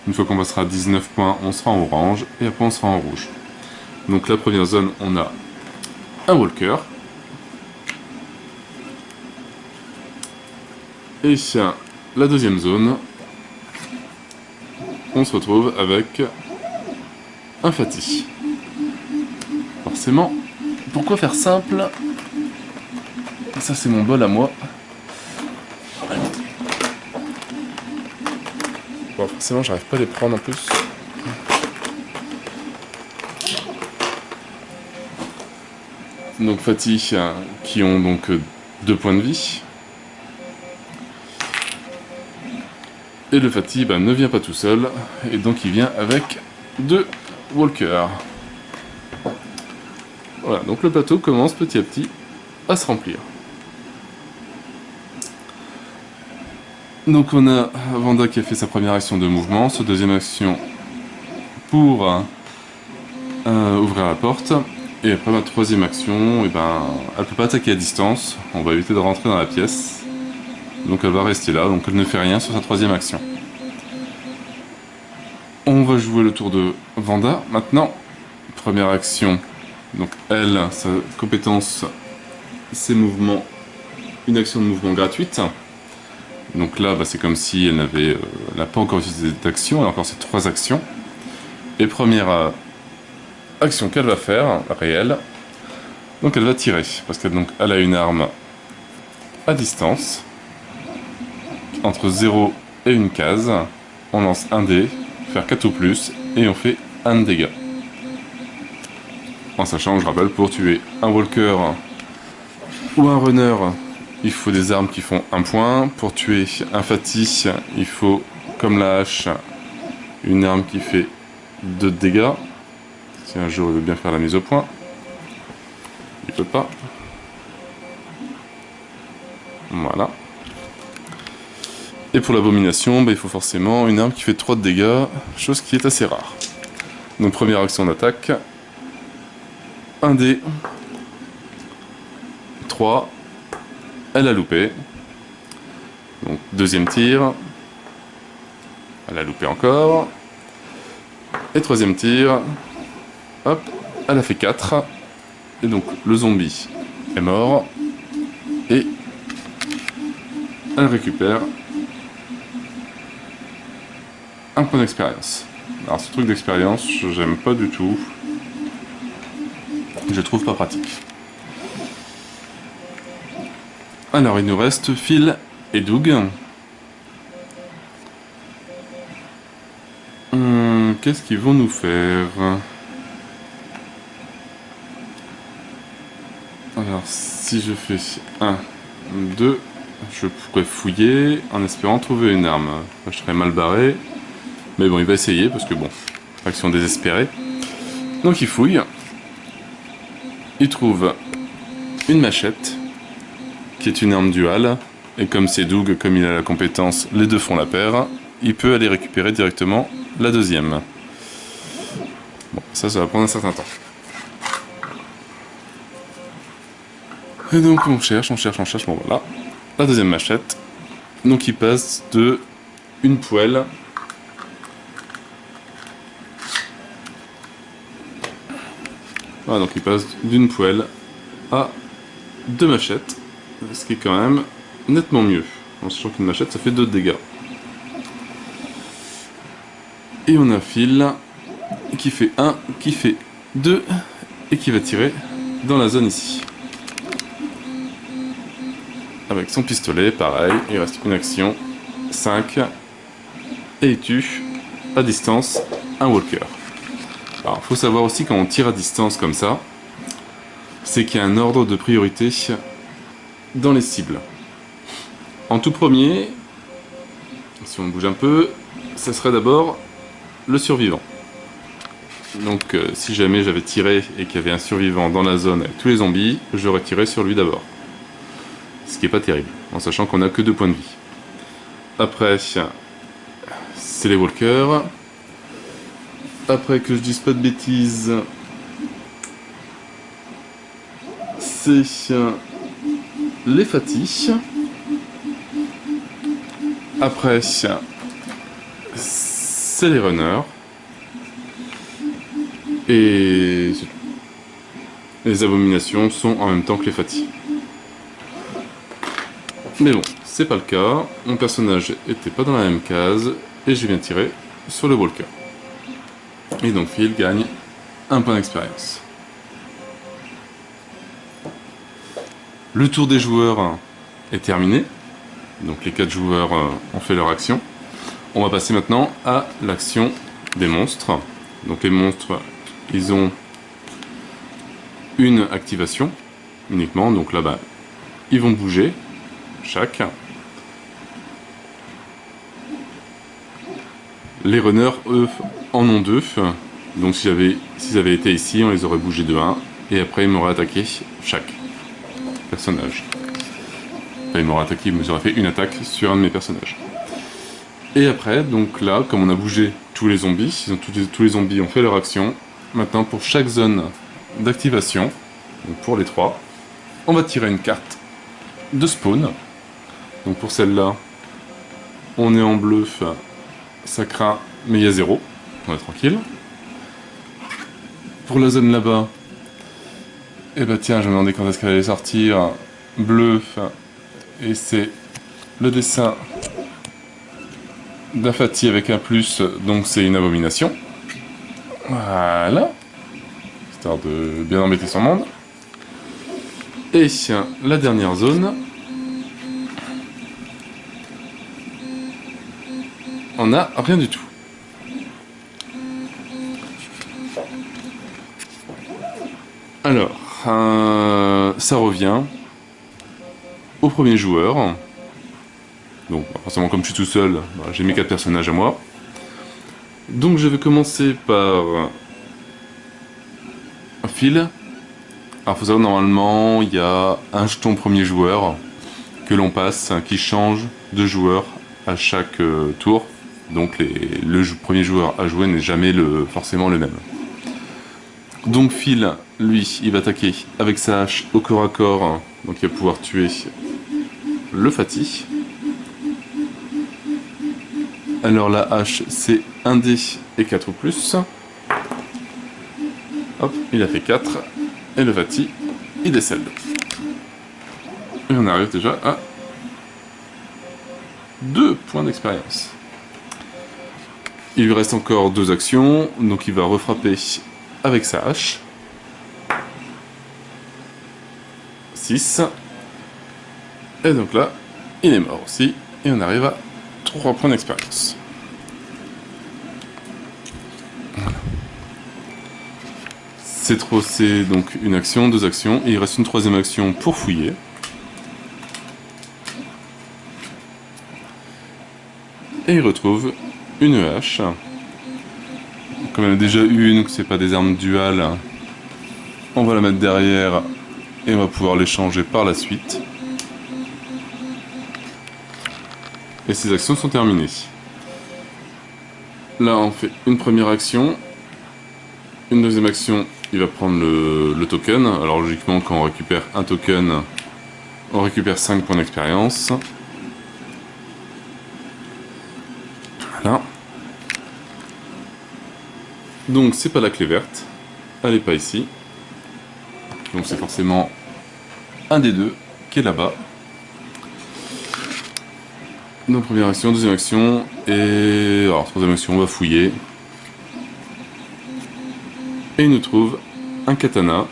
Une fois qu'on passera à 19 points, on sera en orange, et après on sera en rouge. Donc la première zone, on a un walker. Et la deuxième zone, on se retrouve avec un Fatih. Forcément, pourquoi faire simple? Ça c'est mon bol à moi. Bon, forcément, j'arrive pas à les prendre en plus. Donc Fatih, qui ont donc 2 points de vie. Et le Fatih ne vient pas tout seul, et donc il vient avec 2 walkers. Voilà, donc le plateau commence petit à petit à se remplir. Donc on a Vanda qui a fait sa première action de mouvement, sa deuxième action pour ouvrir la porte, et après ma troisième action, elle peut pas attaquer à distance, on va éviter de rentrer dans la pièce. Donc elle va rester là, donc elle ne fait rien sur sa troisième action. On va jouer le tour de Vanda maintenant. Première action, donc elle, sa compétence, ses mouvements, une action de mouvement gratuite. Donc là, c'est comme si elle n'a pas encore utilisé d'action, elle a encore ses 3 actions. Et première action qu'elle va faire, réelle, donc elle va tirer, parce qu'elle a une arme à distance. Entre 0 et une case, on lance un dé, faire 4 ou plus, et on fait 1 dégât. En sachant, je rappelle, pour tuer un walker ou un runner, il faut des armes qui font 1 point. Pour tuer un Fatih, il faut, comme la hache, une arme qui fait 2 dégâts. Si un jour il veut bien faire la mise au point, il peut pas. Voilà. Et pour l'abomination, il faut forcément une arme qui fait 3 de dégâts, chose qui est assez rare. Donc première action d'attaque. 1 dé. 3. Elle a loupé. Donc deuxième tir. Elle a loupé encore. Et troisième tir. Hop, elle a fait 4. Et donc le zombie est mort. Et elle récupère 1 point d'expérience. Alors ce truc d'expérience, j'aime pas du tout. Je trouve pas pratique. Alors il nous reste Phil et Doug. Qu'est-ce qu'ils vont nous faire? Alors si je fais 1, 2, je pourrais fouiller en espérant trouver une arme. Je serais mal barré. Mais bon, il va essayer parce que bon, action désespérée. Donc il fouille. Il trouve une machette, qui est une arme duale. Et comme c'est Doug, comme il a la compétence, les deux font la paire. Il peut aller récupérer directement la deuxième. Bon, ça va prendre un certain temps. Et donc on cherche, bon voilà. La deuxième machette. Donc il passe de une poêle voilà, donc il passe d'une poêle à 2 machettes, ce qui est quand même nettement mieux, en sachant qu'une machette ça fait 2 dégâts. Et on a un fil qui fait 1, qui fait 2 et qui va tirer dans la zone ici. Avec son pistolet, pareil, il reste une action, 5, et il tue à distance un walker. Alors, il faut savoir aussi quand on tire à distance comme ça, c'est qu'il y a un ordre de priorité dans les cibles. En tout premier, si on bouge un peu, ça serait d'abord le survivant. Donc si jamais j'avais tiré et qu'il y avait un survivant dans la zone avec tous les zombies, j'aurais tiré sur lui d'abord. Ce qui est pas terrible, en sachant qu'on a que 2 points de vie. Après, c'est les walkers. Après, que je dise pas de bêtises, c'est les fatigues. Après, c'est les runners. Et les abominations sont en même temps que les fatigues. Mais bon, c'est pas le cas. Mon personnage était pas dans la même case et j'ai bien tiré sur le walker. Et donc Phil gagne 1 point d'expérience. Le tour des joueurs est terminé. Donc les 4 joueurs ont fait leur action. On va passer maintenant à l'action des monstres. Donc les monstres, ils ont une activation uniquement. Donc là-bas, ils vont bouger chaque. Les runners, eux, en ont 2. Donc s'ils avaient été ici, on les aurait bougés de 1. Et après, ils m'auraient attaqué chaque personnage. Enfin, ils m'auraient attaqué, ils m'auraient fait une attaque sur un de mes personnages. Et après, donc là, comme on a bougé tous les zombies, tous les zombies ont fait leur action. Maintenant, pour chaque zone d'activation, donc pour les 3, on va tirer une carte de spawn. Donc pour celle-là, on est en bleu, ça craint, mais il y a 0. On est tranquille. Pour la zone là-bas, et bah tiens, je me demandais quand est-ce qu'elle allait sortir. Bleu, et c'est le dessin d'un Fati avec un plus, donc c'est une abomination. Voilà. Histoire de bien embêter son monde. Et la dernière zone, on n'a rien du tout. Alors, ça revient au premier joueur. Donc, forcément, comme je suis tout seul, j'ai mes 4 personnages à moi. Donc, je vais commencer par un fil. Alors, faut savoir, normalement, il y a un jeton premier joueur que l'on passe qui change de joueur à chaque tour. Donc, le premier joueur à jouer n'est jamais forcément le même. Donc, Phil, lui, il va attaquer avec sa hache au corps à corps. Donc, il va pouvoir tuer le Fati. Alors la hache, c'est 1 dé et 4 ou plus. Hop, il a fait 4. Et le Fati, il décède. Et on arrive déjà à 2 points d'expérience. Il lui reste encore 2 actions, donc il va refrapper avec sa hache. 6. Et donc là, il est mort aussi. Et on arrive à 3 points d'expérience. Voilà. C'est donc une action, 2 actions, et il reste une 3e action pour fouiller. Et il retrouve une hache. Comme elle a déjà eu une, que c'est pas des armes duales, on va la mettre derrière et on va pouvoir l'échanger par la suite. Et ces actions sont terminées. Là, on fait une première action. Une 2e action, il va prendre le token. Alors logiquement, quand on récupère un token, on récupère 5 points d'expérience. Voilà. Donc c'est pas la clé verte. Elle est pas ici. Donc c'est forcément un des deux qui est là-bas. Donc première action, deuxième action, et alors troisième action, on va fouiller. Et il nous trouve un katana,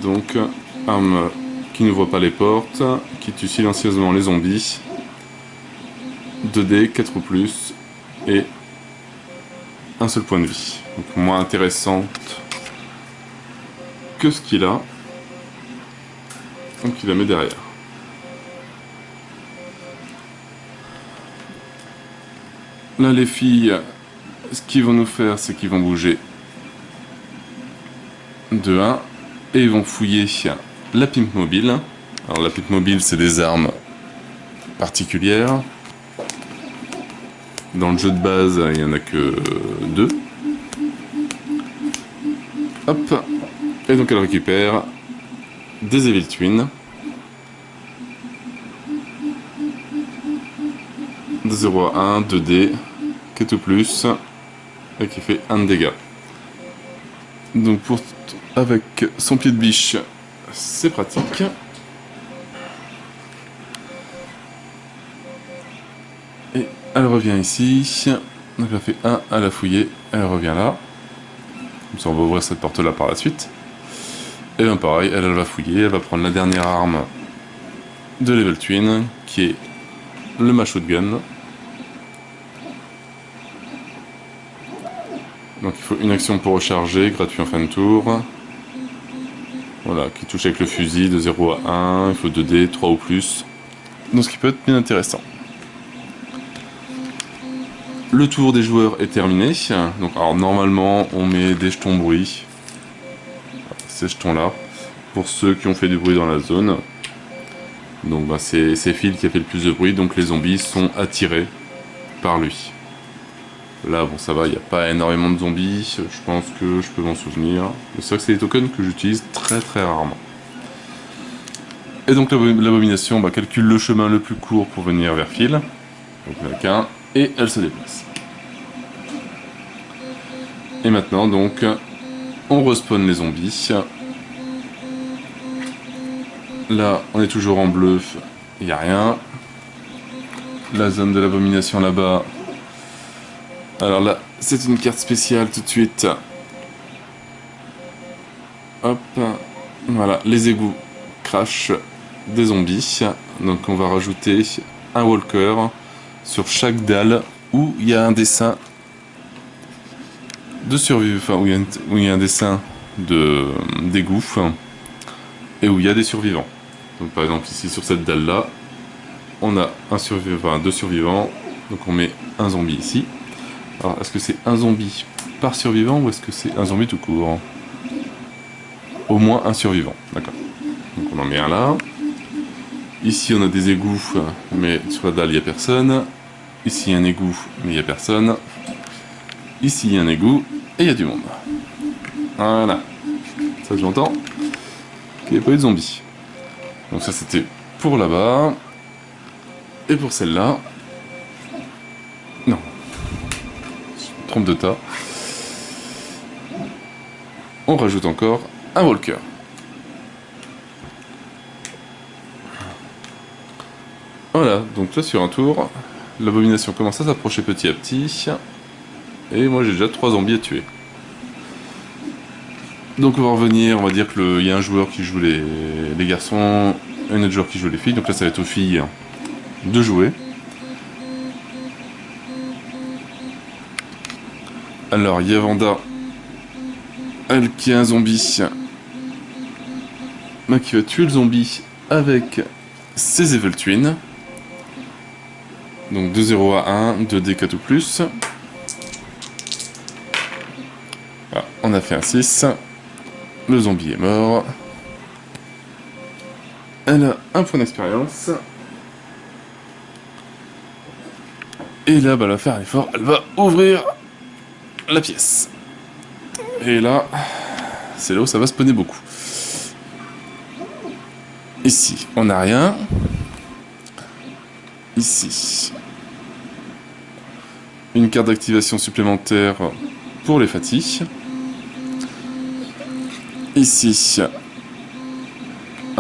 donc arme qui ne voit pas les portes, qui tue silencieusement les zombies. 2D, 4 ou plus, et un seul point de vie. Donc moins intéressante que ce qu'il a. Donc il la met derrière. Là les filles, ce qu'ils vont nous faire, c'est qu'ils vont bouger de 1 et ils vont fouiller la pimp mobile. Alors la pimp mobile, c'est des armes particulières. Dans le jeu de base, il n'y en a que 2. Hop. Et donc elle récupère des Evil Twin. De 0 à 1, 2D, qui est tout plus, et qui fait 1 de dégâts. Donc avec son pied de biche, c'est pratique. Et elle revient ici. Donc elle fait 1, elle a fouillé, elle revient là. Comme ça on va ouvrir cette porte là par la suite. Et bien pareil, elle va fouiller, elle va prendre la dernière arme de Level Twin, qui est le mashotgun. Donc il faut une action pour recharger, gratuit en fin de tour. Voilà, qui touche avec le fusil de 0 à 1, il faut 2D, 3 ou plus. Donc ce qui peut être bien intéressant. Le tour des joueurs est terminé. Donc alors normalement on met des jetons bruit. Ces jetons là. Pour ceux qui ont fait du bruit dans la zone. Donc bah, c'est Phil qui a fait le plus de bruit, donc les zombies sont attirés par lui. Là, bon, ça va, il n'y a pas énormément de zombies, je pense que je peux m'en souvenir. Mais c'est vrai que c'est des tokens que j'utilise très rarement. Et donc l'abomination calcule le chemin le plus court pour venir vers Phil. Donc il n'y en a qu'un, et elle se déplace. Et maintenant, donc, on respawn les zombies. Là, on est toujours en bleu, il n'y a rien. La zone de l'abomination là-bas. Alors là, c'est une carte spéciale tout de suite. Hop, voilà, les égouts crash des zombies. Donc on va rajouter un walker sur chaque dalle où il y a un dessin de survie, enfin où il y a un dessin d'égout et où il y a des survivants. Donc par exemple ici sur cette dalle là, on a deux survivants, donc on met un zombie ici. Alors, est-ce que c'est un zombie par survivant ou est-ce que c'est un zombie tout court? Au moins un survivant, d'accord. Donc on en met un là. Ici on a des égouts, mais sur la dalle il n'y a personne. Ici il y a un égout, mais il n'y a personne. Ici il y a un égout, et il y a du monde. Voilà. Ça je l'entends. Il n'y a pas eu de zombies. Donc ça c'était pour là-bas. Et pour celle-là... Non. Trompe de tas. On rajoute encore un walker. Voilà, donc là sur un tour, l'abomination commence à s'approcher petit à petit. Et moi j'ai déjà 3 zombies à tuer. Donc on va revenir, on va dire qu'il y a un joueur qui joue les garçons, un autre joueur qui joue les filles. Donc là ça va être aux filles de jouer. Alors, il y a Vanda, elle qui est un zombie, qui va tuer le zombie avec ses Evil Twin. Donc de 0 à 1, 2D 4 ou plus. Voilà, on a fait un 6. Le zombie est mort. Elle a un point d'expérience. Et là, elle va faire un effort, elle va ouvrir la pièce. Et là, c'est là où ça va spawner beaucoup. Ici, on n'a rien. Ici, une carte d'activation supplémentaire pour les fatigues. Ici,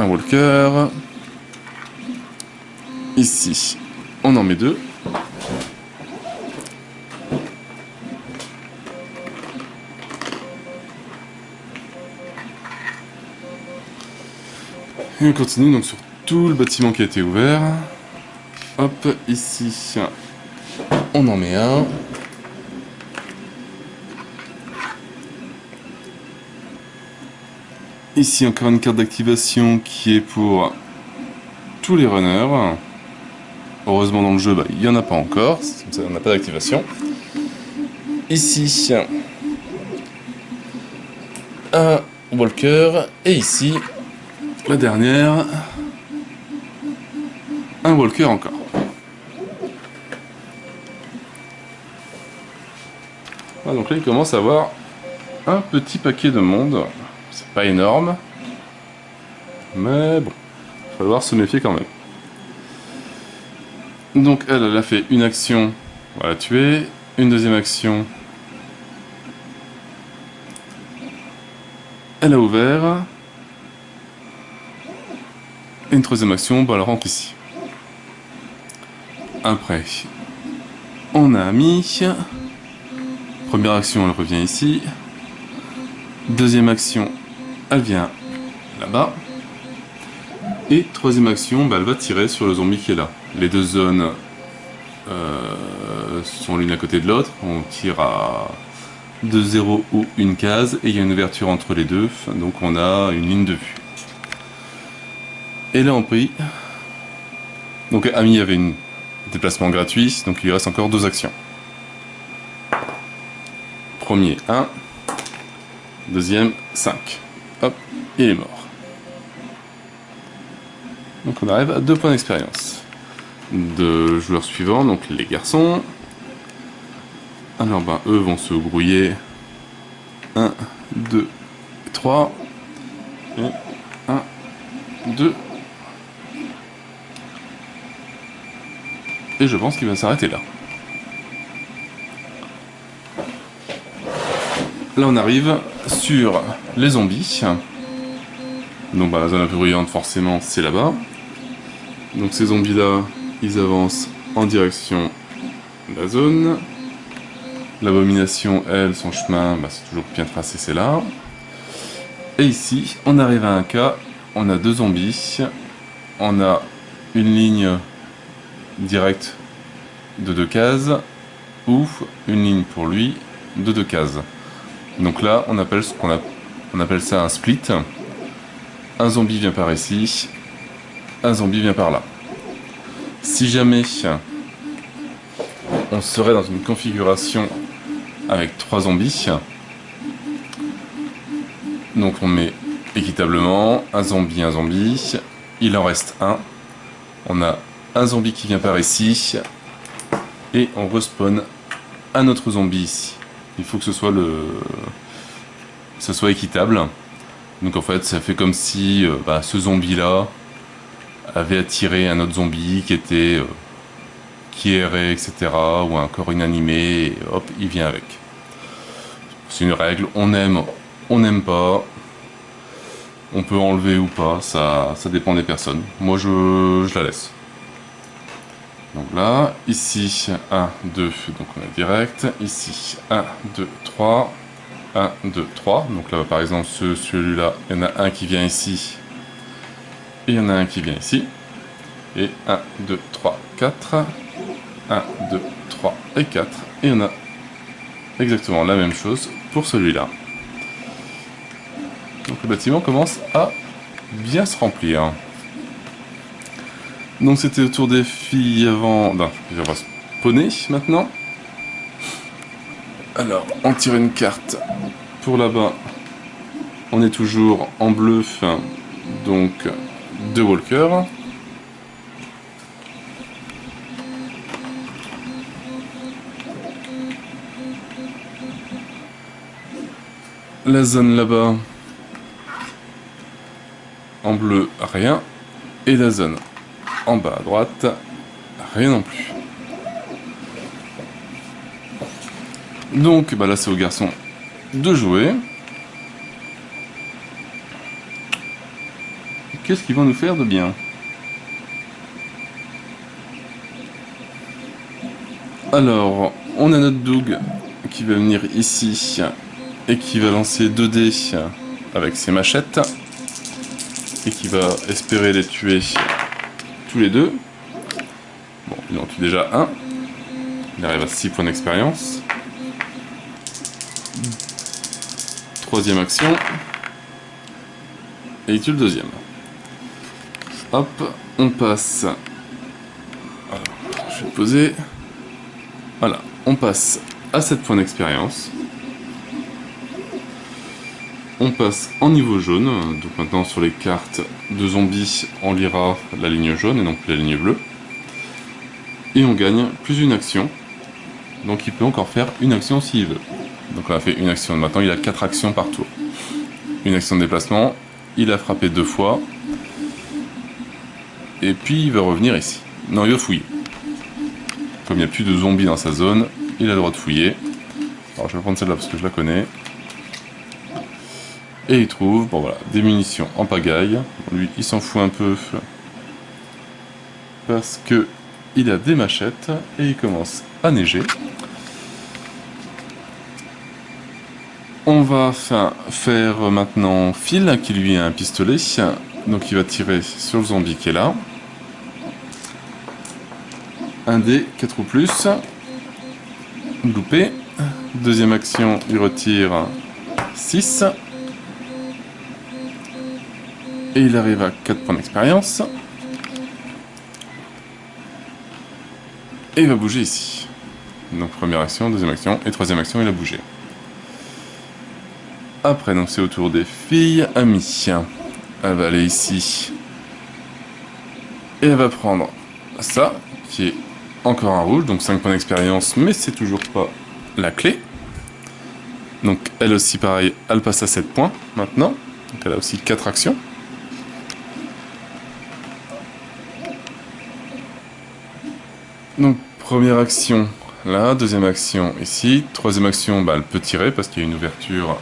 un walker. Ici, on en met 2. Et on continue donc sur tout le bâtiment qui a été ouvert. Hop, ici, on en met un. Ici, encore une carte d'activation qui est pour tous les runners. Heureusement, dans le jeu, il n'y en a pas encore. Comme ça, on n'a pas d'activation. Ici, un walker. Et ici, la dernière, un walker encore. Ah, donc là, il commence à avoir un petit paquet de monde. C'est pas énorme. Mais bon, il va falloir se méfier quand même. Donc elle a fait une action, on va la tuer. Une deuxième action. Elle a ouvert. Et une troisième action, elle rentre ici. Après, on a mis. Première action, elle revient ici. Deuxième action, elle vient là-bas. Et troisième action, elle va tirer sur le zombie qui est là. Les deux zones sont l'une à côté de l'autre. On tire à 2-0 ou une case. Et il y a une ouverture entre les deux. Donc on a une ligne de vue. Et là on prie. Donc Ami avait un déplacement gratuit. Donc il lui reste encore 2 actions. Premier 1. Deuxième 5. Hop, il est mort. Donc on arrive à 2 points d'expérience. De joueurs suivants, donc les garçons. Alors eux vont se grouiller. 1, 2, 3. Et 1, 2. Et je pense qu'il va s'arrêter là. Là on arrive sur les zombies. Donc la zone un peu bruyante forcément c'est là-bas. Donc ces zombies là, ils avancent en direction de la zone. L'abomination, elle, son chemin, c'est toujours bien tracé, c'est là. Et ici, on arrive à un cas, on a 2 zombies. On a une ligne directe de 2 cases, ou une ligne pour lui de 2 cases. Donc là, on appelle ça un split. Un zombie vient par ici, un zombie vient par là. Si jamais on serait dans une configuration avec 3 zombies, donc on met équitablement un zombie, il en reste un. On a un zombie qui vient par ici, et on respawn un autre zombie ici. Il faut que ce soit équitable. Donc en fait, ça fait comme si ce zombie-là avait attiré un autre zombie qui errait, etc. ou encore inanimé, et hop, il vient avec. C'est une règle, on aime, on n'aime pas. On peut enlever ou pas, ça dépend des personnes. Moi, je la laisse. Donc là, ici, 1, 2, donc on est direct. Ici, 1, 2, 3. 1, 2, 3. Donc là, par exemple, celui-là, il y en a un qui vient ici. Et il y en a un qui vient ici. Et 1, 2, 3, 4. 1, 2, 3 et 4. Et on a exactement la même chose pour celui-là. Donc le bâtiment commence à bien se remplir. Donc c'était au tour des filles avant... Non, on va spawner maintenant. Alors, on tire une carte pour là-bas. On est toujours en bleu, donc 2 walkers. La zone là-bas, en bleu, rien. Et la zone en bas à droite, rien non plus. Donc là c'est aux garçons de jouer. Ok, qu'est-ce qu'ils vont nous faire de bien? Alors, on a notre Doug qui va venir ici et qui va lancer 2 dés avec ses machettes et qui va espérer les tuer tous les deux. Bon, il en tue déjà un. Il arrive à 6 points d'expérience. Troisième action. Et il tue le deuxième. Hop, on passe. Alors, je vais poser. Voilà, on passe à 7 points d'expérience. On passe en niveau jaune. Donc maintenant sur les cartes de zombies, on lira la ligne jaune et non plus la ligne bleue. Et on gagne plus une action. Donc il peut encore faire une action s'il veut. Donc on a fait une action. Maintenant il a 4 actions par tour. Une action de déplacement. Il a frappé 2 fois. Et puis il va revenir ici. Non, il va fouiller. Comme il n'y a plus de zombies dans sa zone, il a le droit de fouiller. Alors je vais prendre celle-là parce que je la connais. Et il trouve, bon voilà, des munitions en pagaille. Lui, il s'en fout un peu. Parce que il a des machettes et il commence à neiger. On va faire maintenant Phil, qui lui a un pistolet. Donc il va tirer sur le zombie qui est là. Un dé, 4 ou plus. Loupé. Deuxième action, il retire 6. Et il arrive à 4 points d'expérience. Et il va bouger ici. Donc première action, deuxième action et troisième action, il a bougé. Après, donc c'est au tour des filles. Amy. Elle va aller ici. Et elle va prendre ça, qui est encore un rouge, donc 5 points d'expérience, mais c'est toujours pas la clé. Donc elle aussi, pareil, elle passe à 7 points maintenant. Donc elle a aussi 4 actions. Donc première action là, deuxième action ici, troisième action, bah, elle peut tirer parce qu'il y a une ouverture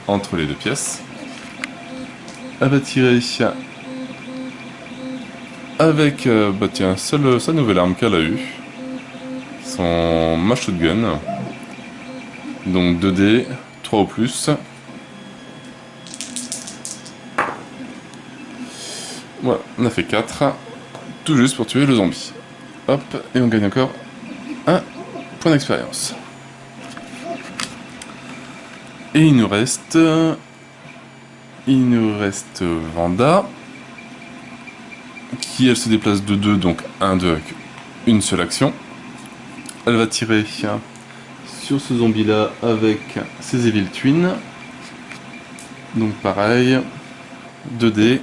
entre les deux pièces. Elle va tirer avec, bah tiens, sa nouvelle arme qu'elle a eue, son shotgun. Donc 2D, 3 ou plus. Voilà, on a fait 4, tout juste pour tuer le zombie. Hop, et on gagne encore un point d'expérience. Et il nous reste Vanda, qui elle se déplace de 2, donc 1-2 avec une seule action. Elle va tirer sur ce zombie là avec ses Evil Twins. Donc pareil, 2D.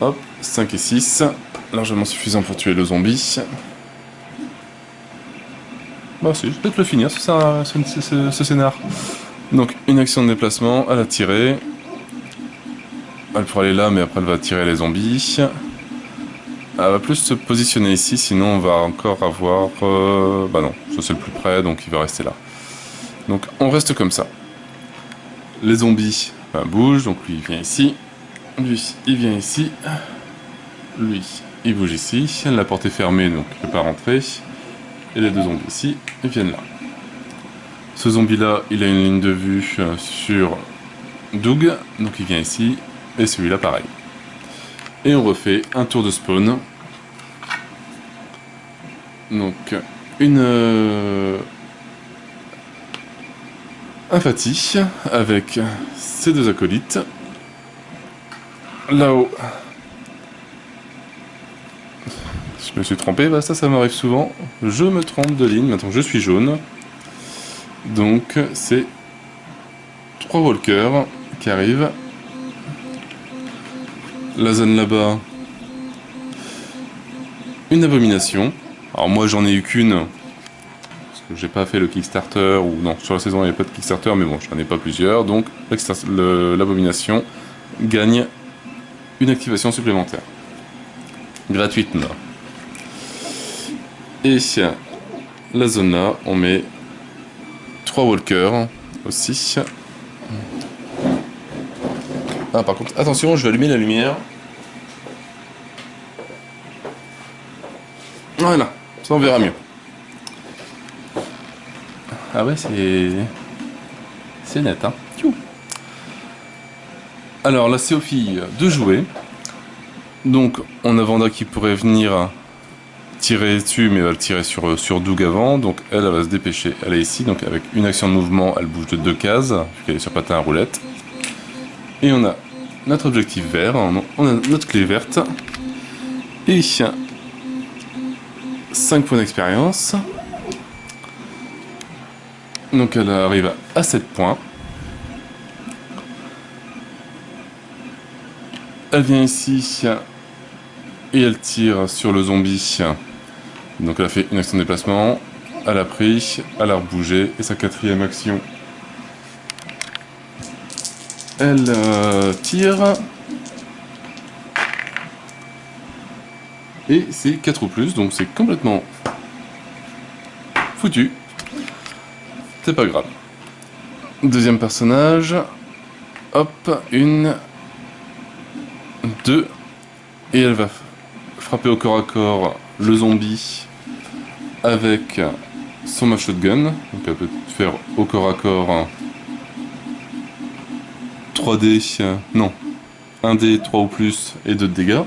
Hop, 5 et 6. Largement suffisant pour tuer le zombie. Bah si, je vais peut-être le finir ce scénar. Donc une action de déplacement, elle a tiré. Elle pourra aller là, mais après elle va tirer les zombies. Elle va plus se positionner ici, sinon on va encore avoir... bah non, ça c'est le plus près, donc il va rester là. Donc on reste comme ça. Les zombies bougent, donc lui il vient ici. Lui il vient ici. Lui il bouge ici. La porte est fermée, donc il ne peut pas rentrer. Et les deux zombies ici, ils viennent là. Ce zombie là, il a une ligne de vue sur Doug, donc il vient ici. Et celui-là pareil. Et on refait un tour de spawn. Donc un Fatih avec ses deux acolytes. Là-haut. Je me suis trompé, bah ça m'arrive souvent. Je me trompe de ligne, maintenant je suis jaune. Donc c'est 3 walkers qui arrivent. La zone là-bas, une abomination. Alors moi j'en ai eu qu'une, parce que j'ai pas fait le Kickstarter, ou non, sur la saison il n'y avait pas de Kickstarter, mais bon, j'en ai pas plusieurs, donc l'abomination gagne une activation supplémentaire. Gratuitement. Et la zone là, on met 3 walkers aussi. Ah, par contre, attention, je vais allumer la lumière. Voilà, ça on verra mieux. Ah ouais, c'est net, hein. Tchou. Alors là, c'est aux filles de jouer. Donc, on a Vanda qui pourrait venir tirer dessus, mais elle va le tirer sur Doug avant. Donc, elle va se dépêcher. Elle est ici, donc avec une action de mouvement, elle bouge de 2 cases, puisqu'elle est sur patin à roulette. Et on a notre objectif vert, on a notre clé verte. Et 5 points d'expérience. Donc elle arrive à 7 points. Elle vient ici et elle tire sur le zombie. Donc elle a fait une action de déplacement, elle a pris, elle a rebougé, et sa 4e action, elle tire. Et c'est 4 ou plus, donc c'est complètement foutu. C'est pas grave. Deuxième personnage. Hop, 1, 2. Et elle va frapper au corps à corps le zombie avec son mach shotgun. Donc elle peut faire au corps à corps 3D, non, 1D, 3 ou plus et 2 de dégâts.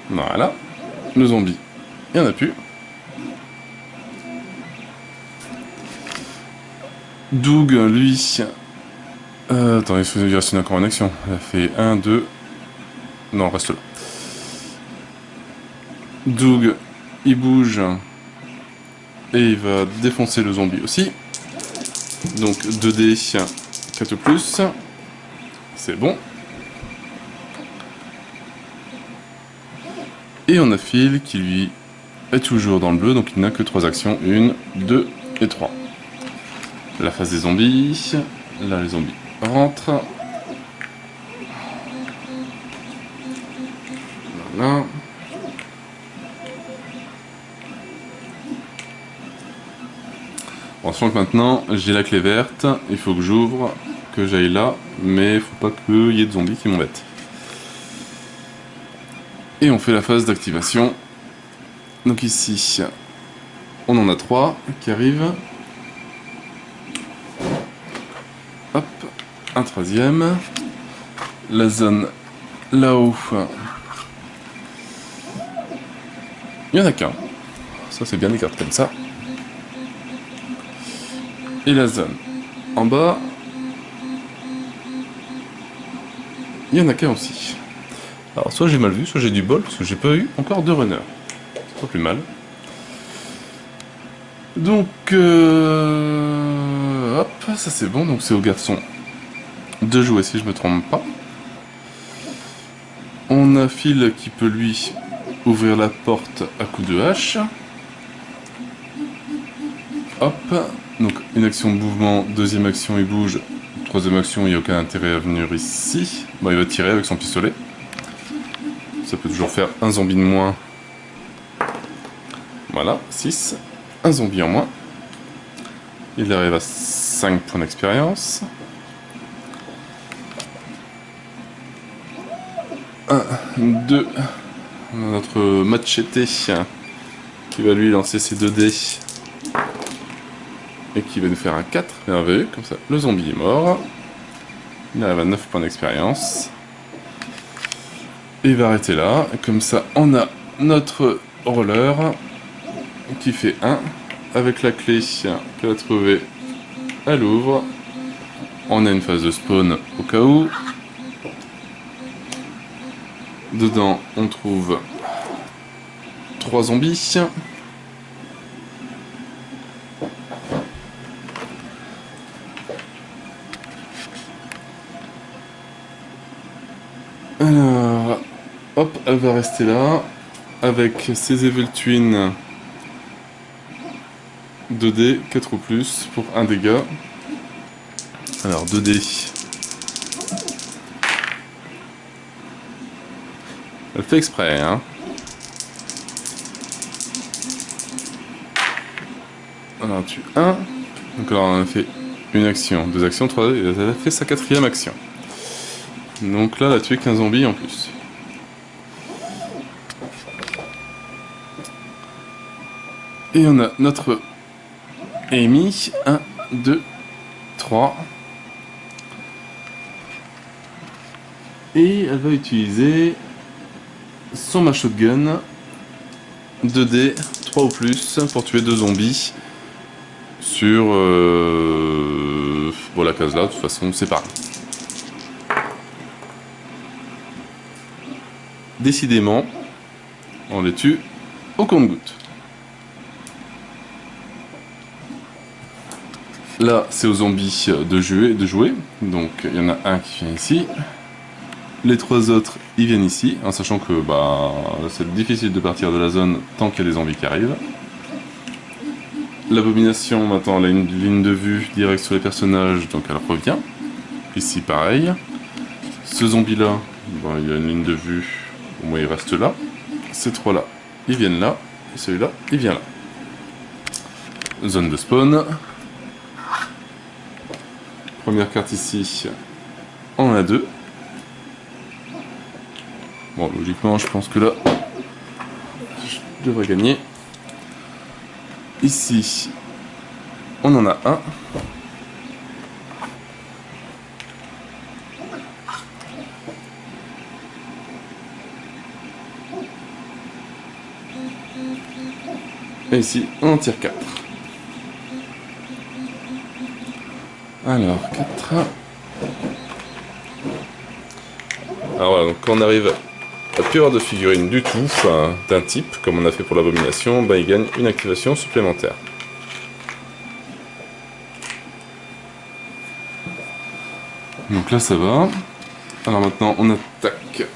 Voilà. Le zombie, il n'y en a plus. Doug, lui... attends, il reste encore une action. Elle a fait 1, 2... Non, reste là. Doug, il bouge. Et il va défoncer le zombie aussi. Donc 2D, 4 ou plus. C'est bon. Et on a Phil qui lui est toujours dans le bleu, donc il n'a que 3 actions. 1, 2 et 3. La phase des zombies. Là, les zombies rentrent. Voilà. Bon, sachant que maintenant, j'ai la clé verte. Il faut que j'ouvre, que j'aille là. Mais il faut pas qu'il y ait de zombies qui m'embêtent. Et on fait la phase d'activation. Donc ici, on en a 3 qui arrivent. Hop, un 3e. La zone là-haut, il n'y en a qu'un. Ça, c'est bien des cartes comme ça. Et la zone en bas, il n'y en a qu'un aussi. Alors, soit j'ai mal vu, soit j'ai du bol, parce que j'ai pas eu encore de runner. C'est pas plus mal. Donc, hop, ça c'est bon. Donc c'est au garçon de jouer si je me trompe pas. On a Phil qui peut lui ouvrir la porte à coup de hache. Hop, donc une action de mouvement, 2e action il bouge, 3e action il n'y a aucun intérêt à venir ici. Bon, il va tirer avec son pistolet. Ça peut toujours faire un zombie de moins. Voilà, 6. Un zombie en moins. Il arrive à 5 points d'expérience. 1, 2. On a notre machete qui va lui lancer ses 2 dés. Et qui va nous faire un 4. Merveilleux, comme ça le zombie est mort. Il arrive à 9 points d'expérience. Et il va arrêter là. Et comme ça, on a notre roller qui fait 1. Avec la clé qu'elle a trouvée, elle ouvre. On a une phase de spawn au cas où. Dedans, on trouve 3 zombies. Alors, hop, elle va rester là, avec ses Evil Twins 2D, 4 ou plus, pour 1 dégât. Alors, 2D. Elle fait exprès, hein. On en tue 1. Donc alors, on a fait une action, deux actions, trois, elle a fait sa quatrième action. Donc là, elle a tué qu'un zombie en plus. Et on a notre Amy, 1, 2, 3. Et elle va utiliser son ma shotgun 2D, 3 ou plus, pour tuer 2 zombies sur bon, la case là, de toute façon, c'est pareil. Décidément, on les tue au compte-gouttes. Là, c'est aux zombies de jouer. Donc, il y en a un qui vient ici. Les 3 autres, ils viennent ici, en sachant que c'est difficile de partir de la zone tant qu'il y a des zombies qui arrivent. L'abomination, maintenant, elle a une ligne de vue directe sur les personnages, donc elle revient. Ici, pareil. Ce zombie-là, il y a une ligne de vue, au moins il reste là. Ces 3-là, ils viennent là. Et celui-là, il vient là. Zone de spawn. Première carte ici, on en a 2. Bon, logiquement, je pense que là, je devrais gagner. Ici, on en a un. Et ici, on en tire 4. Alors, 4. Alors voilà, donc quand on arrive à plus avoir de figurines du tout, enfin, d'un type, comme on a fait pour l'abomination, il gagne une activation supplémentaire. Donc là ça va. Alors maintenant on attaque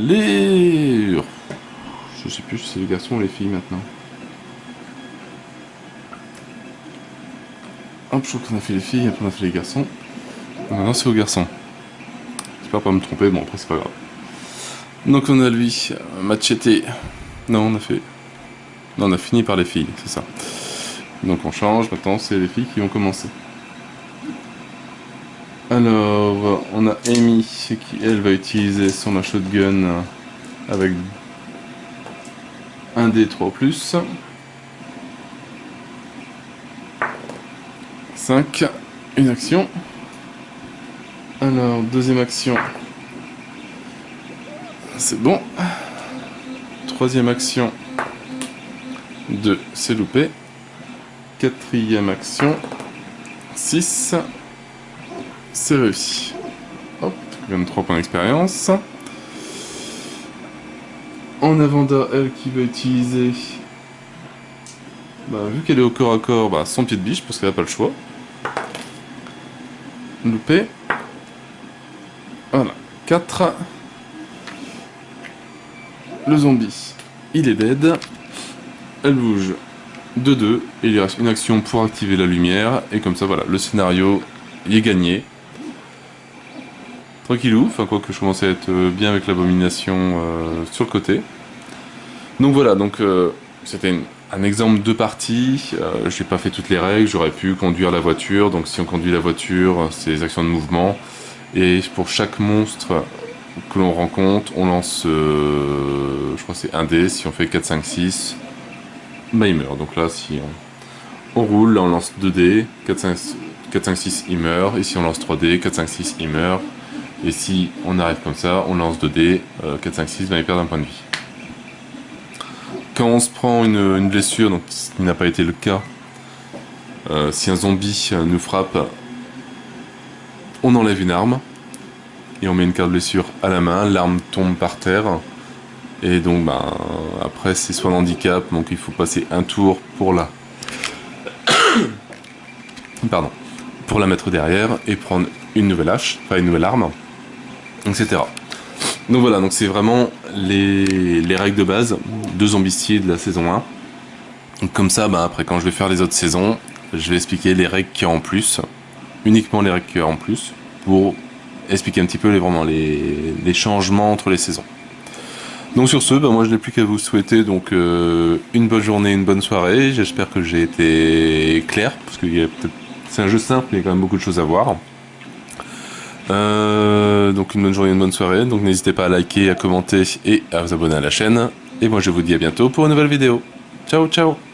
les... Je sais plus si c'est les garçons ou les filles maintenant. Hop, je crois qu'on a fait les filles, après on a fait les garçons. Maintenant c'est aux garçons. J'espère pas me tromper, bon après c'est pas grave. Donc on a lui, Machete. Non, on a fait... Non, on a fini par les filles, c'est ça. Donc on change, maintenant c'est les filles qui vont commencer. Alors, on a Amy qui, elle, va utiliser son shotgun avec un D3+. 5, une action. Alors, deuxième action. C'est bon. Troisième action. 2, c'est loupé. Quatrième action. 6. C'est réussi. Hop, 23 points d'expérience. En Avanda, elle qui va utiliser... vu qu'elle est au corps à corps, son pied de biche, parce qu'elle n'a pas le choix. Loupé. Voilà. 4. Le zombie, il est dead. Elle bouge de 2. Et il lui reste une action pour activer la lumière. Et comme ça, voilà, le scénario, il est gagné. Tranquillou, enfin quoi que je commençais à être bien avec l'abomination sur le côté. Donc voilà, c'était un exemple de partie. J'ai pas fait toutes les règles, j'aurais pu conduire la voiture. Donc si on conduit la voiture, c'est les actions de mouvement. Et pour chaque monstre que l'on rencontre, on lance, je crois que c'est 1 dé. Si on fait 4, 5, 6, il meurt. Donc là, si on roule, là on lance 2 dés, 4, 5, 6, il meurt. Et si on lance 3 dés, 4, 5, 6, il meurt. Et si on arrive comme ça, on lance 2 dés, 4, 5, 6, il perd un point de vie. Quand on se prend une blessure, donc ce qui n'a pas été le cas, si un zombie nous frappe, on enlève une arme et on met une carte de blessure à la main, l'arme tombe par terre et donc après c'est soit l'handicap, donc il faut passer un tour pour la pour la mettre derrière et prendre une nouvelle hache, enfin une nouvelle arme, etc. Donc voilà, donc c'est vraiment les règles de base de Zombicide de la saison 1. Donc comme ça, après quand je vais faire les autres saisons, je vais expliquer les règles qu'il y a en plus, uniquement les règles qu'il y a en plus, pour expliquer un petit peu vraiment les changements entre les saisons. Donc sur ce, moi je n'ai plus qu'à vous souhaiter donc une bonne journée, une bonne soirée. J'espère que j'ai été clair, parce que c'est un jeu simple, mais il y a quand même beaucoup de choses à voir. Donc une bonne journée, une bonne soirée. Donc n'hésitez pas à liker, à commenter et à vous abonner à la chaîne. Et moi je vous dis à bientôt pour une nouvelle vidéo. Ciao ciao.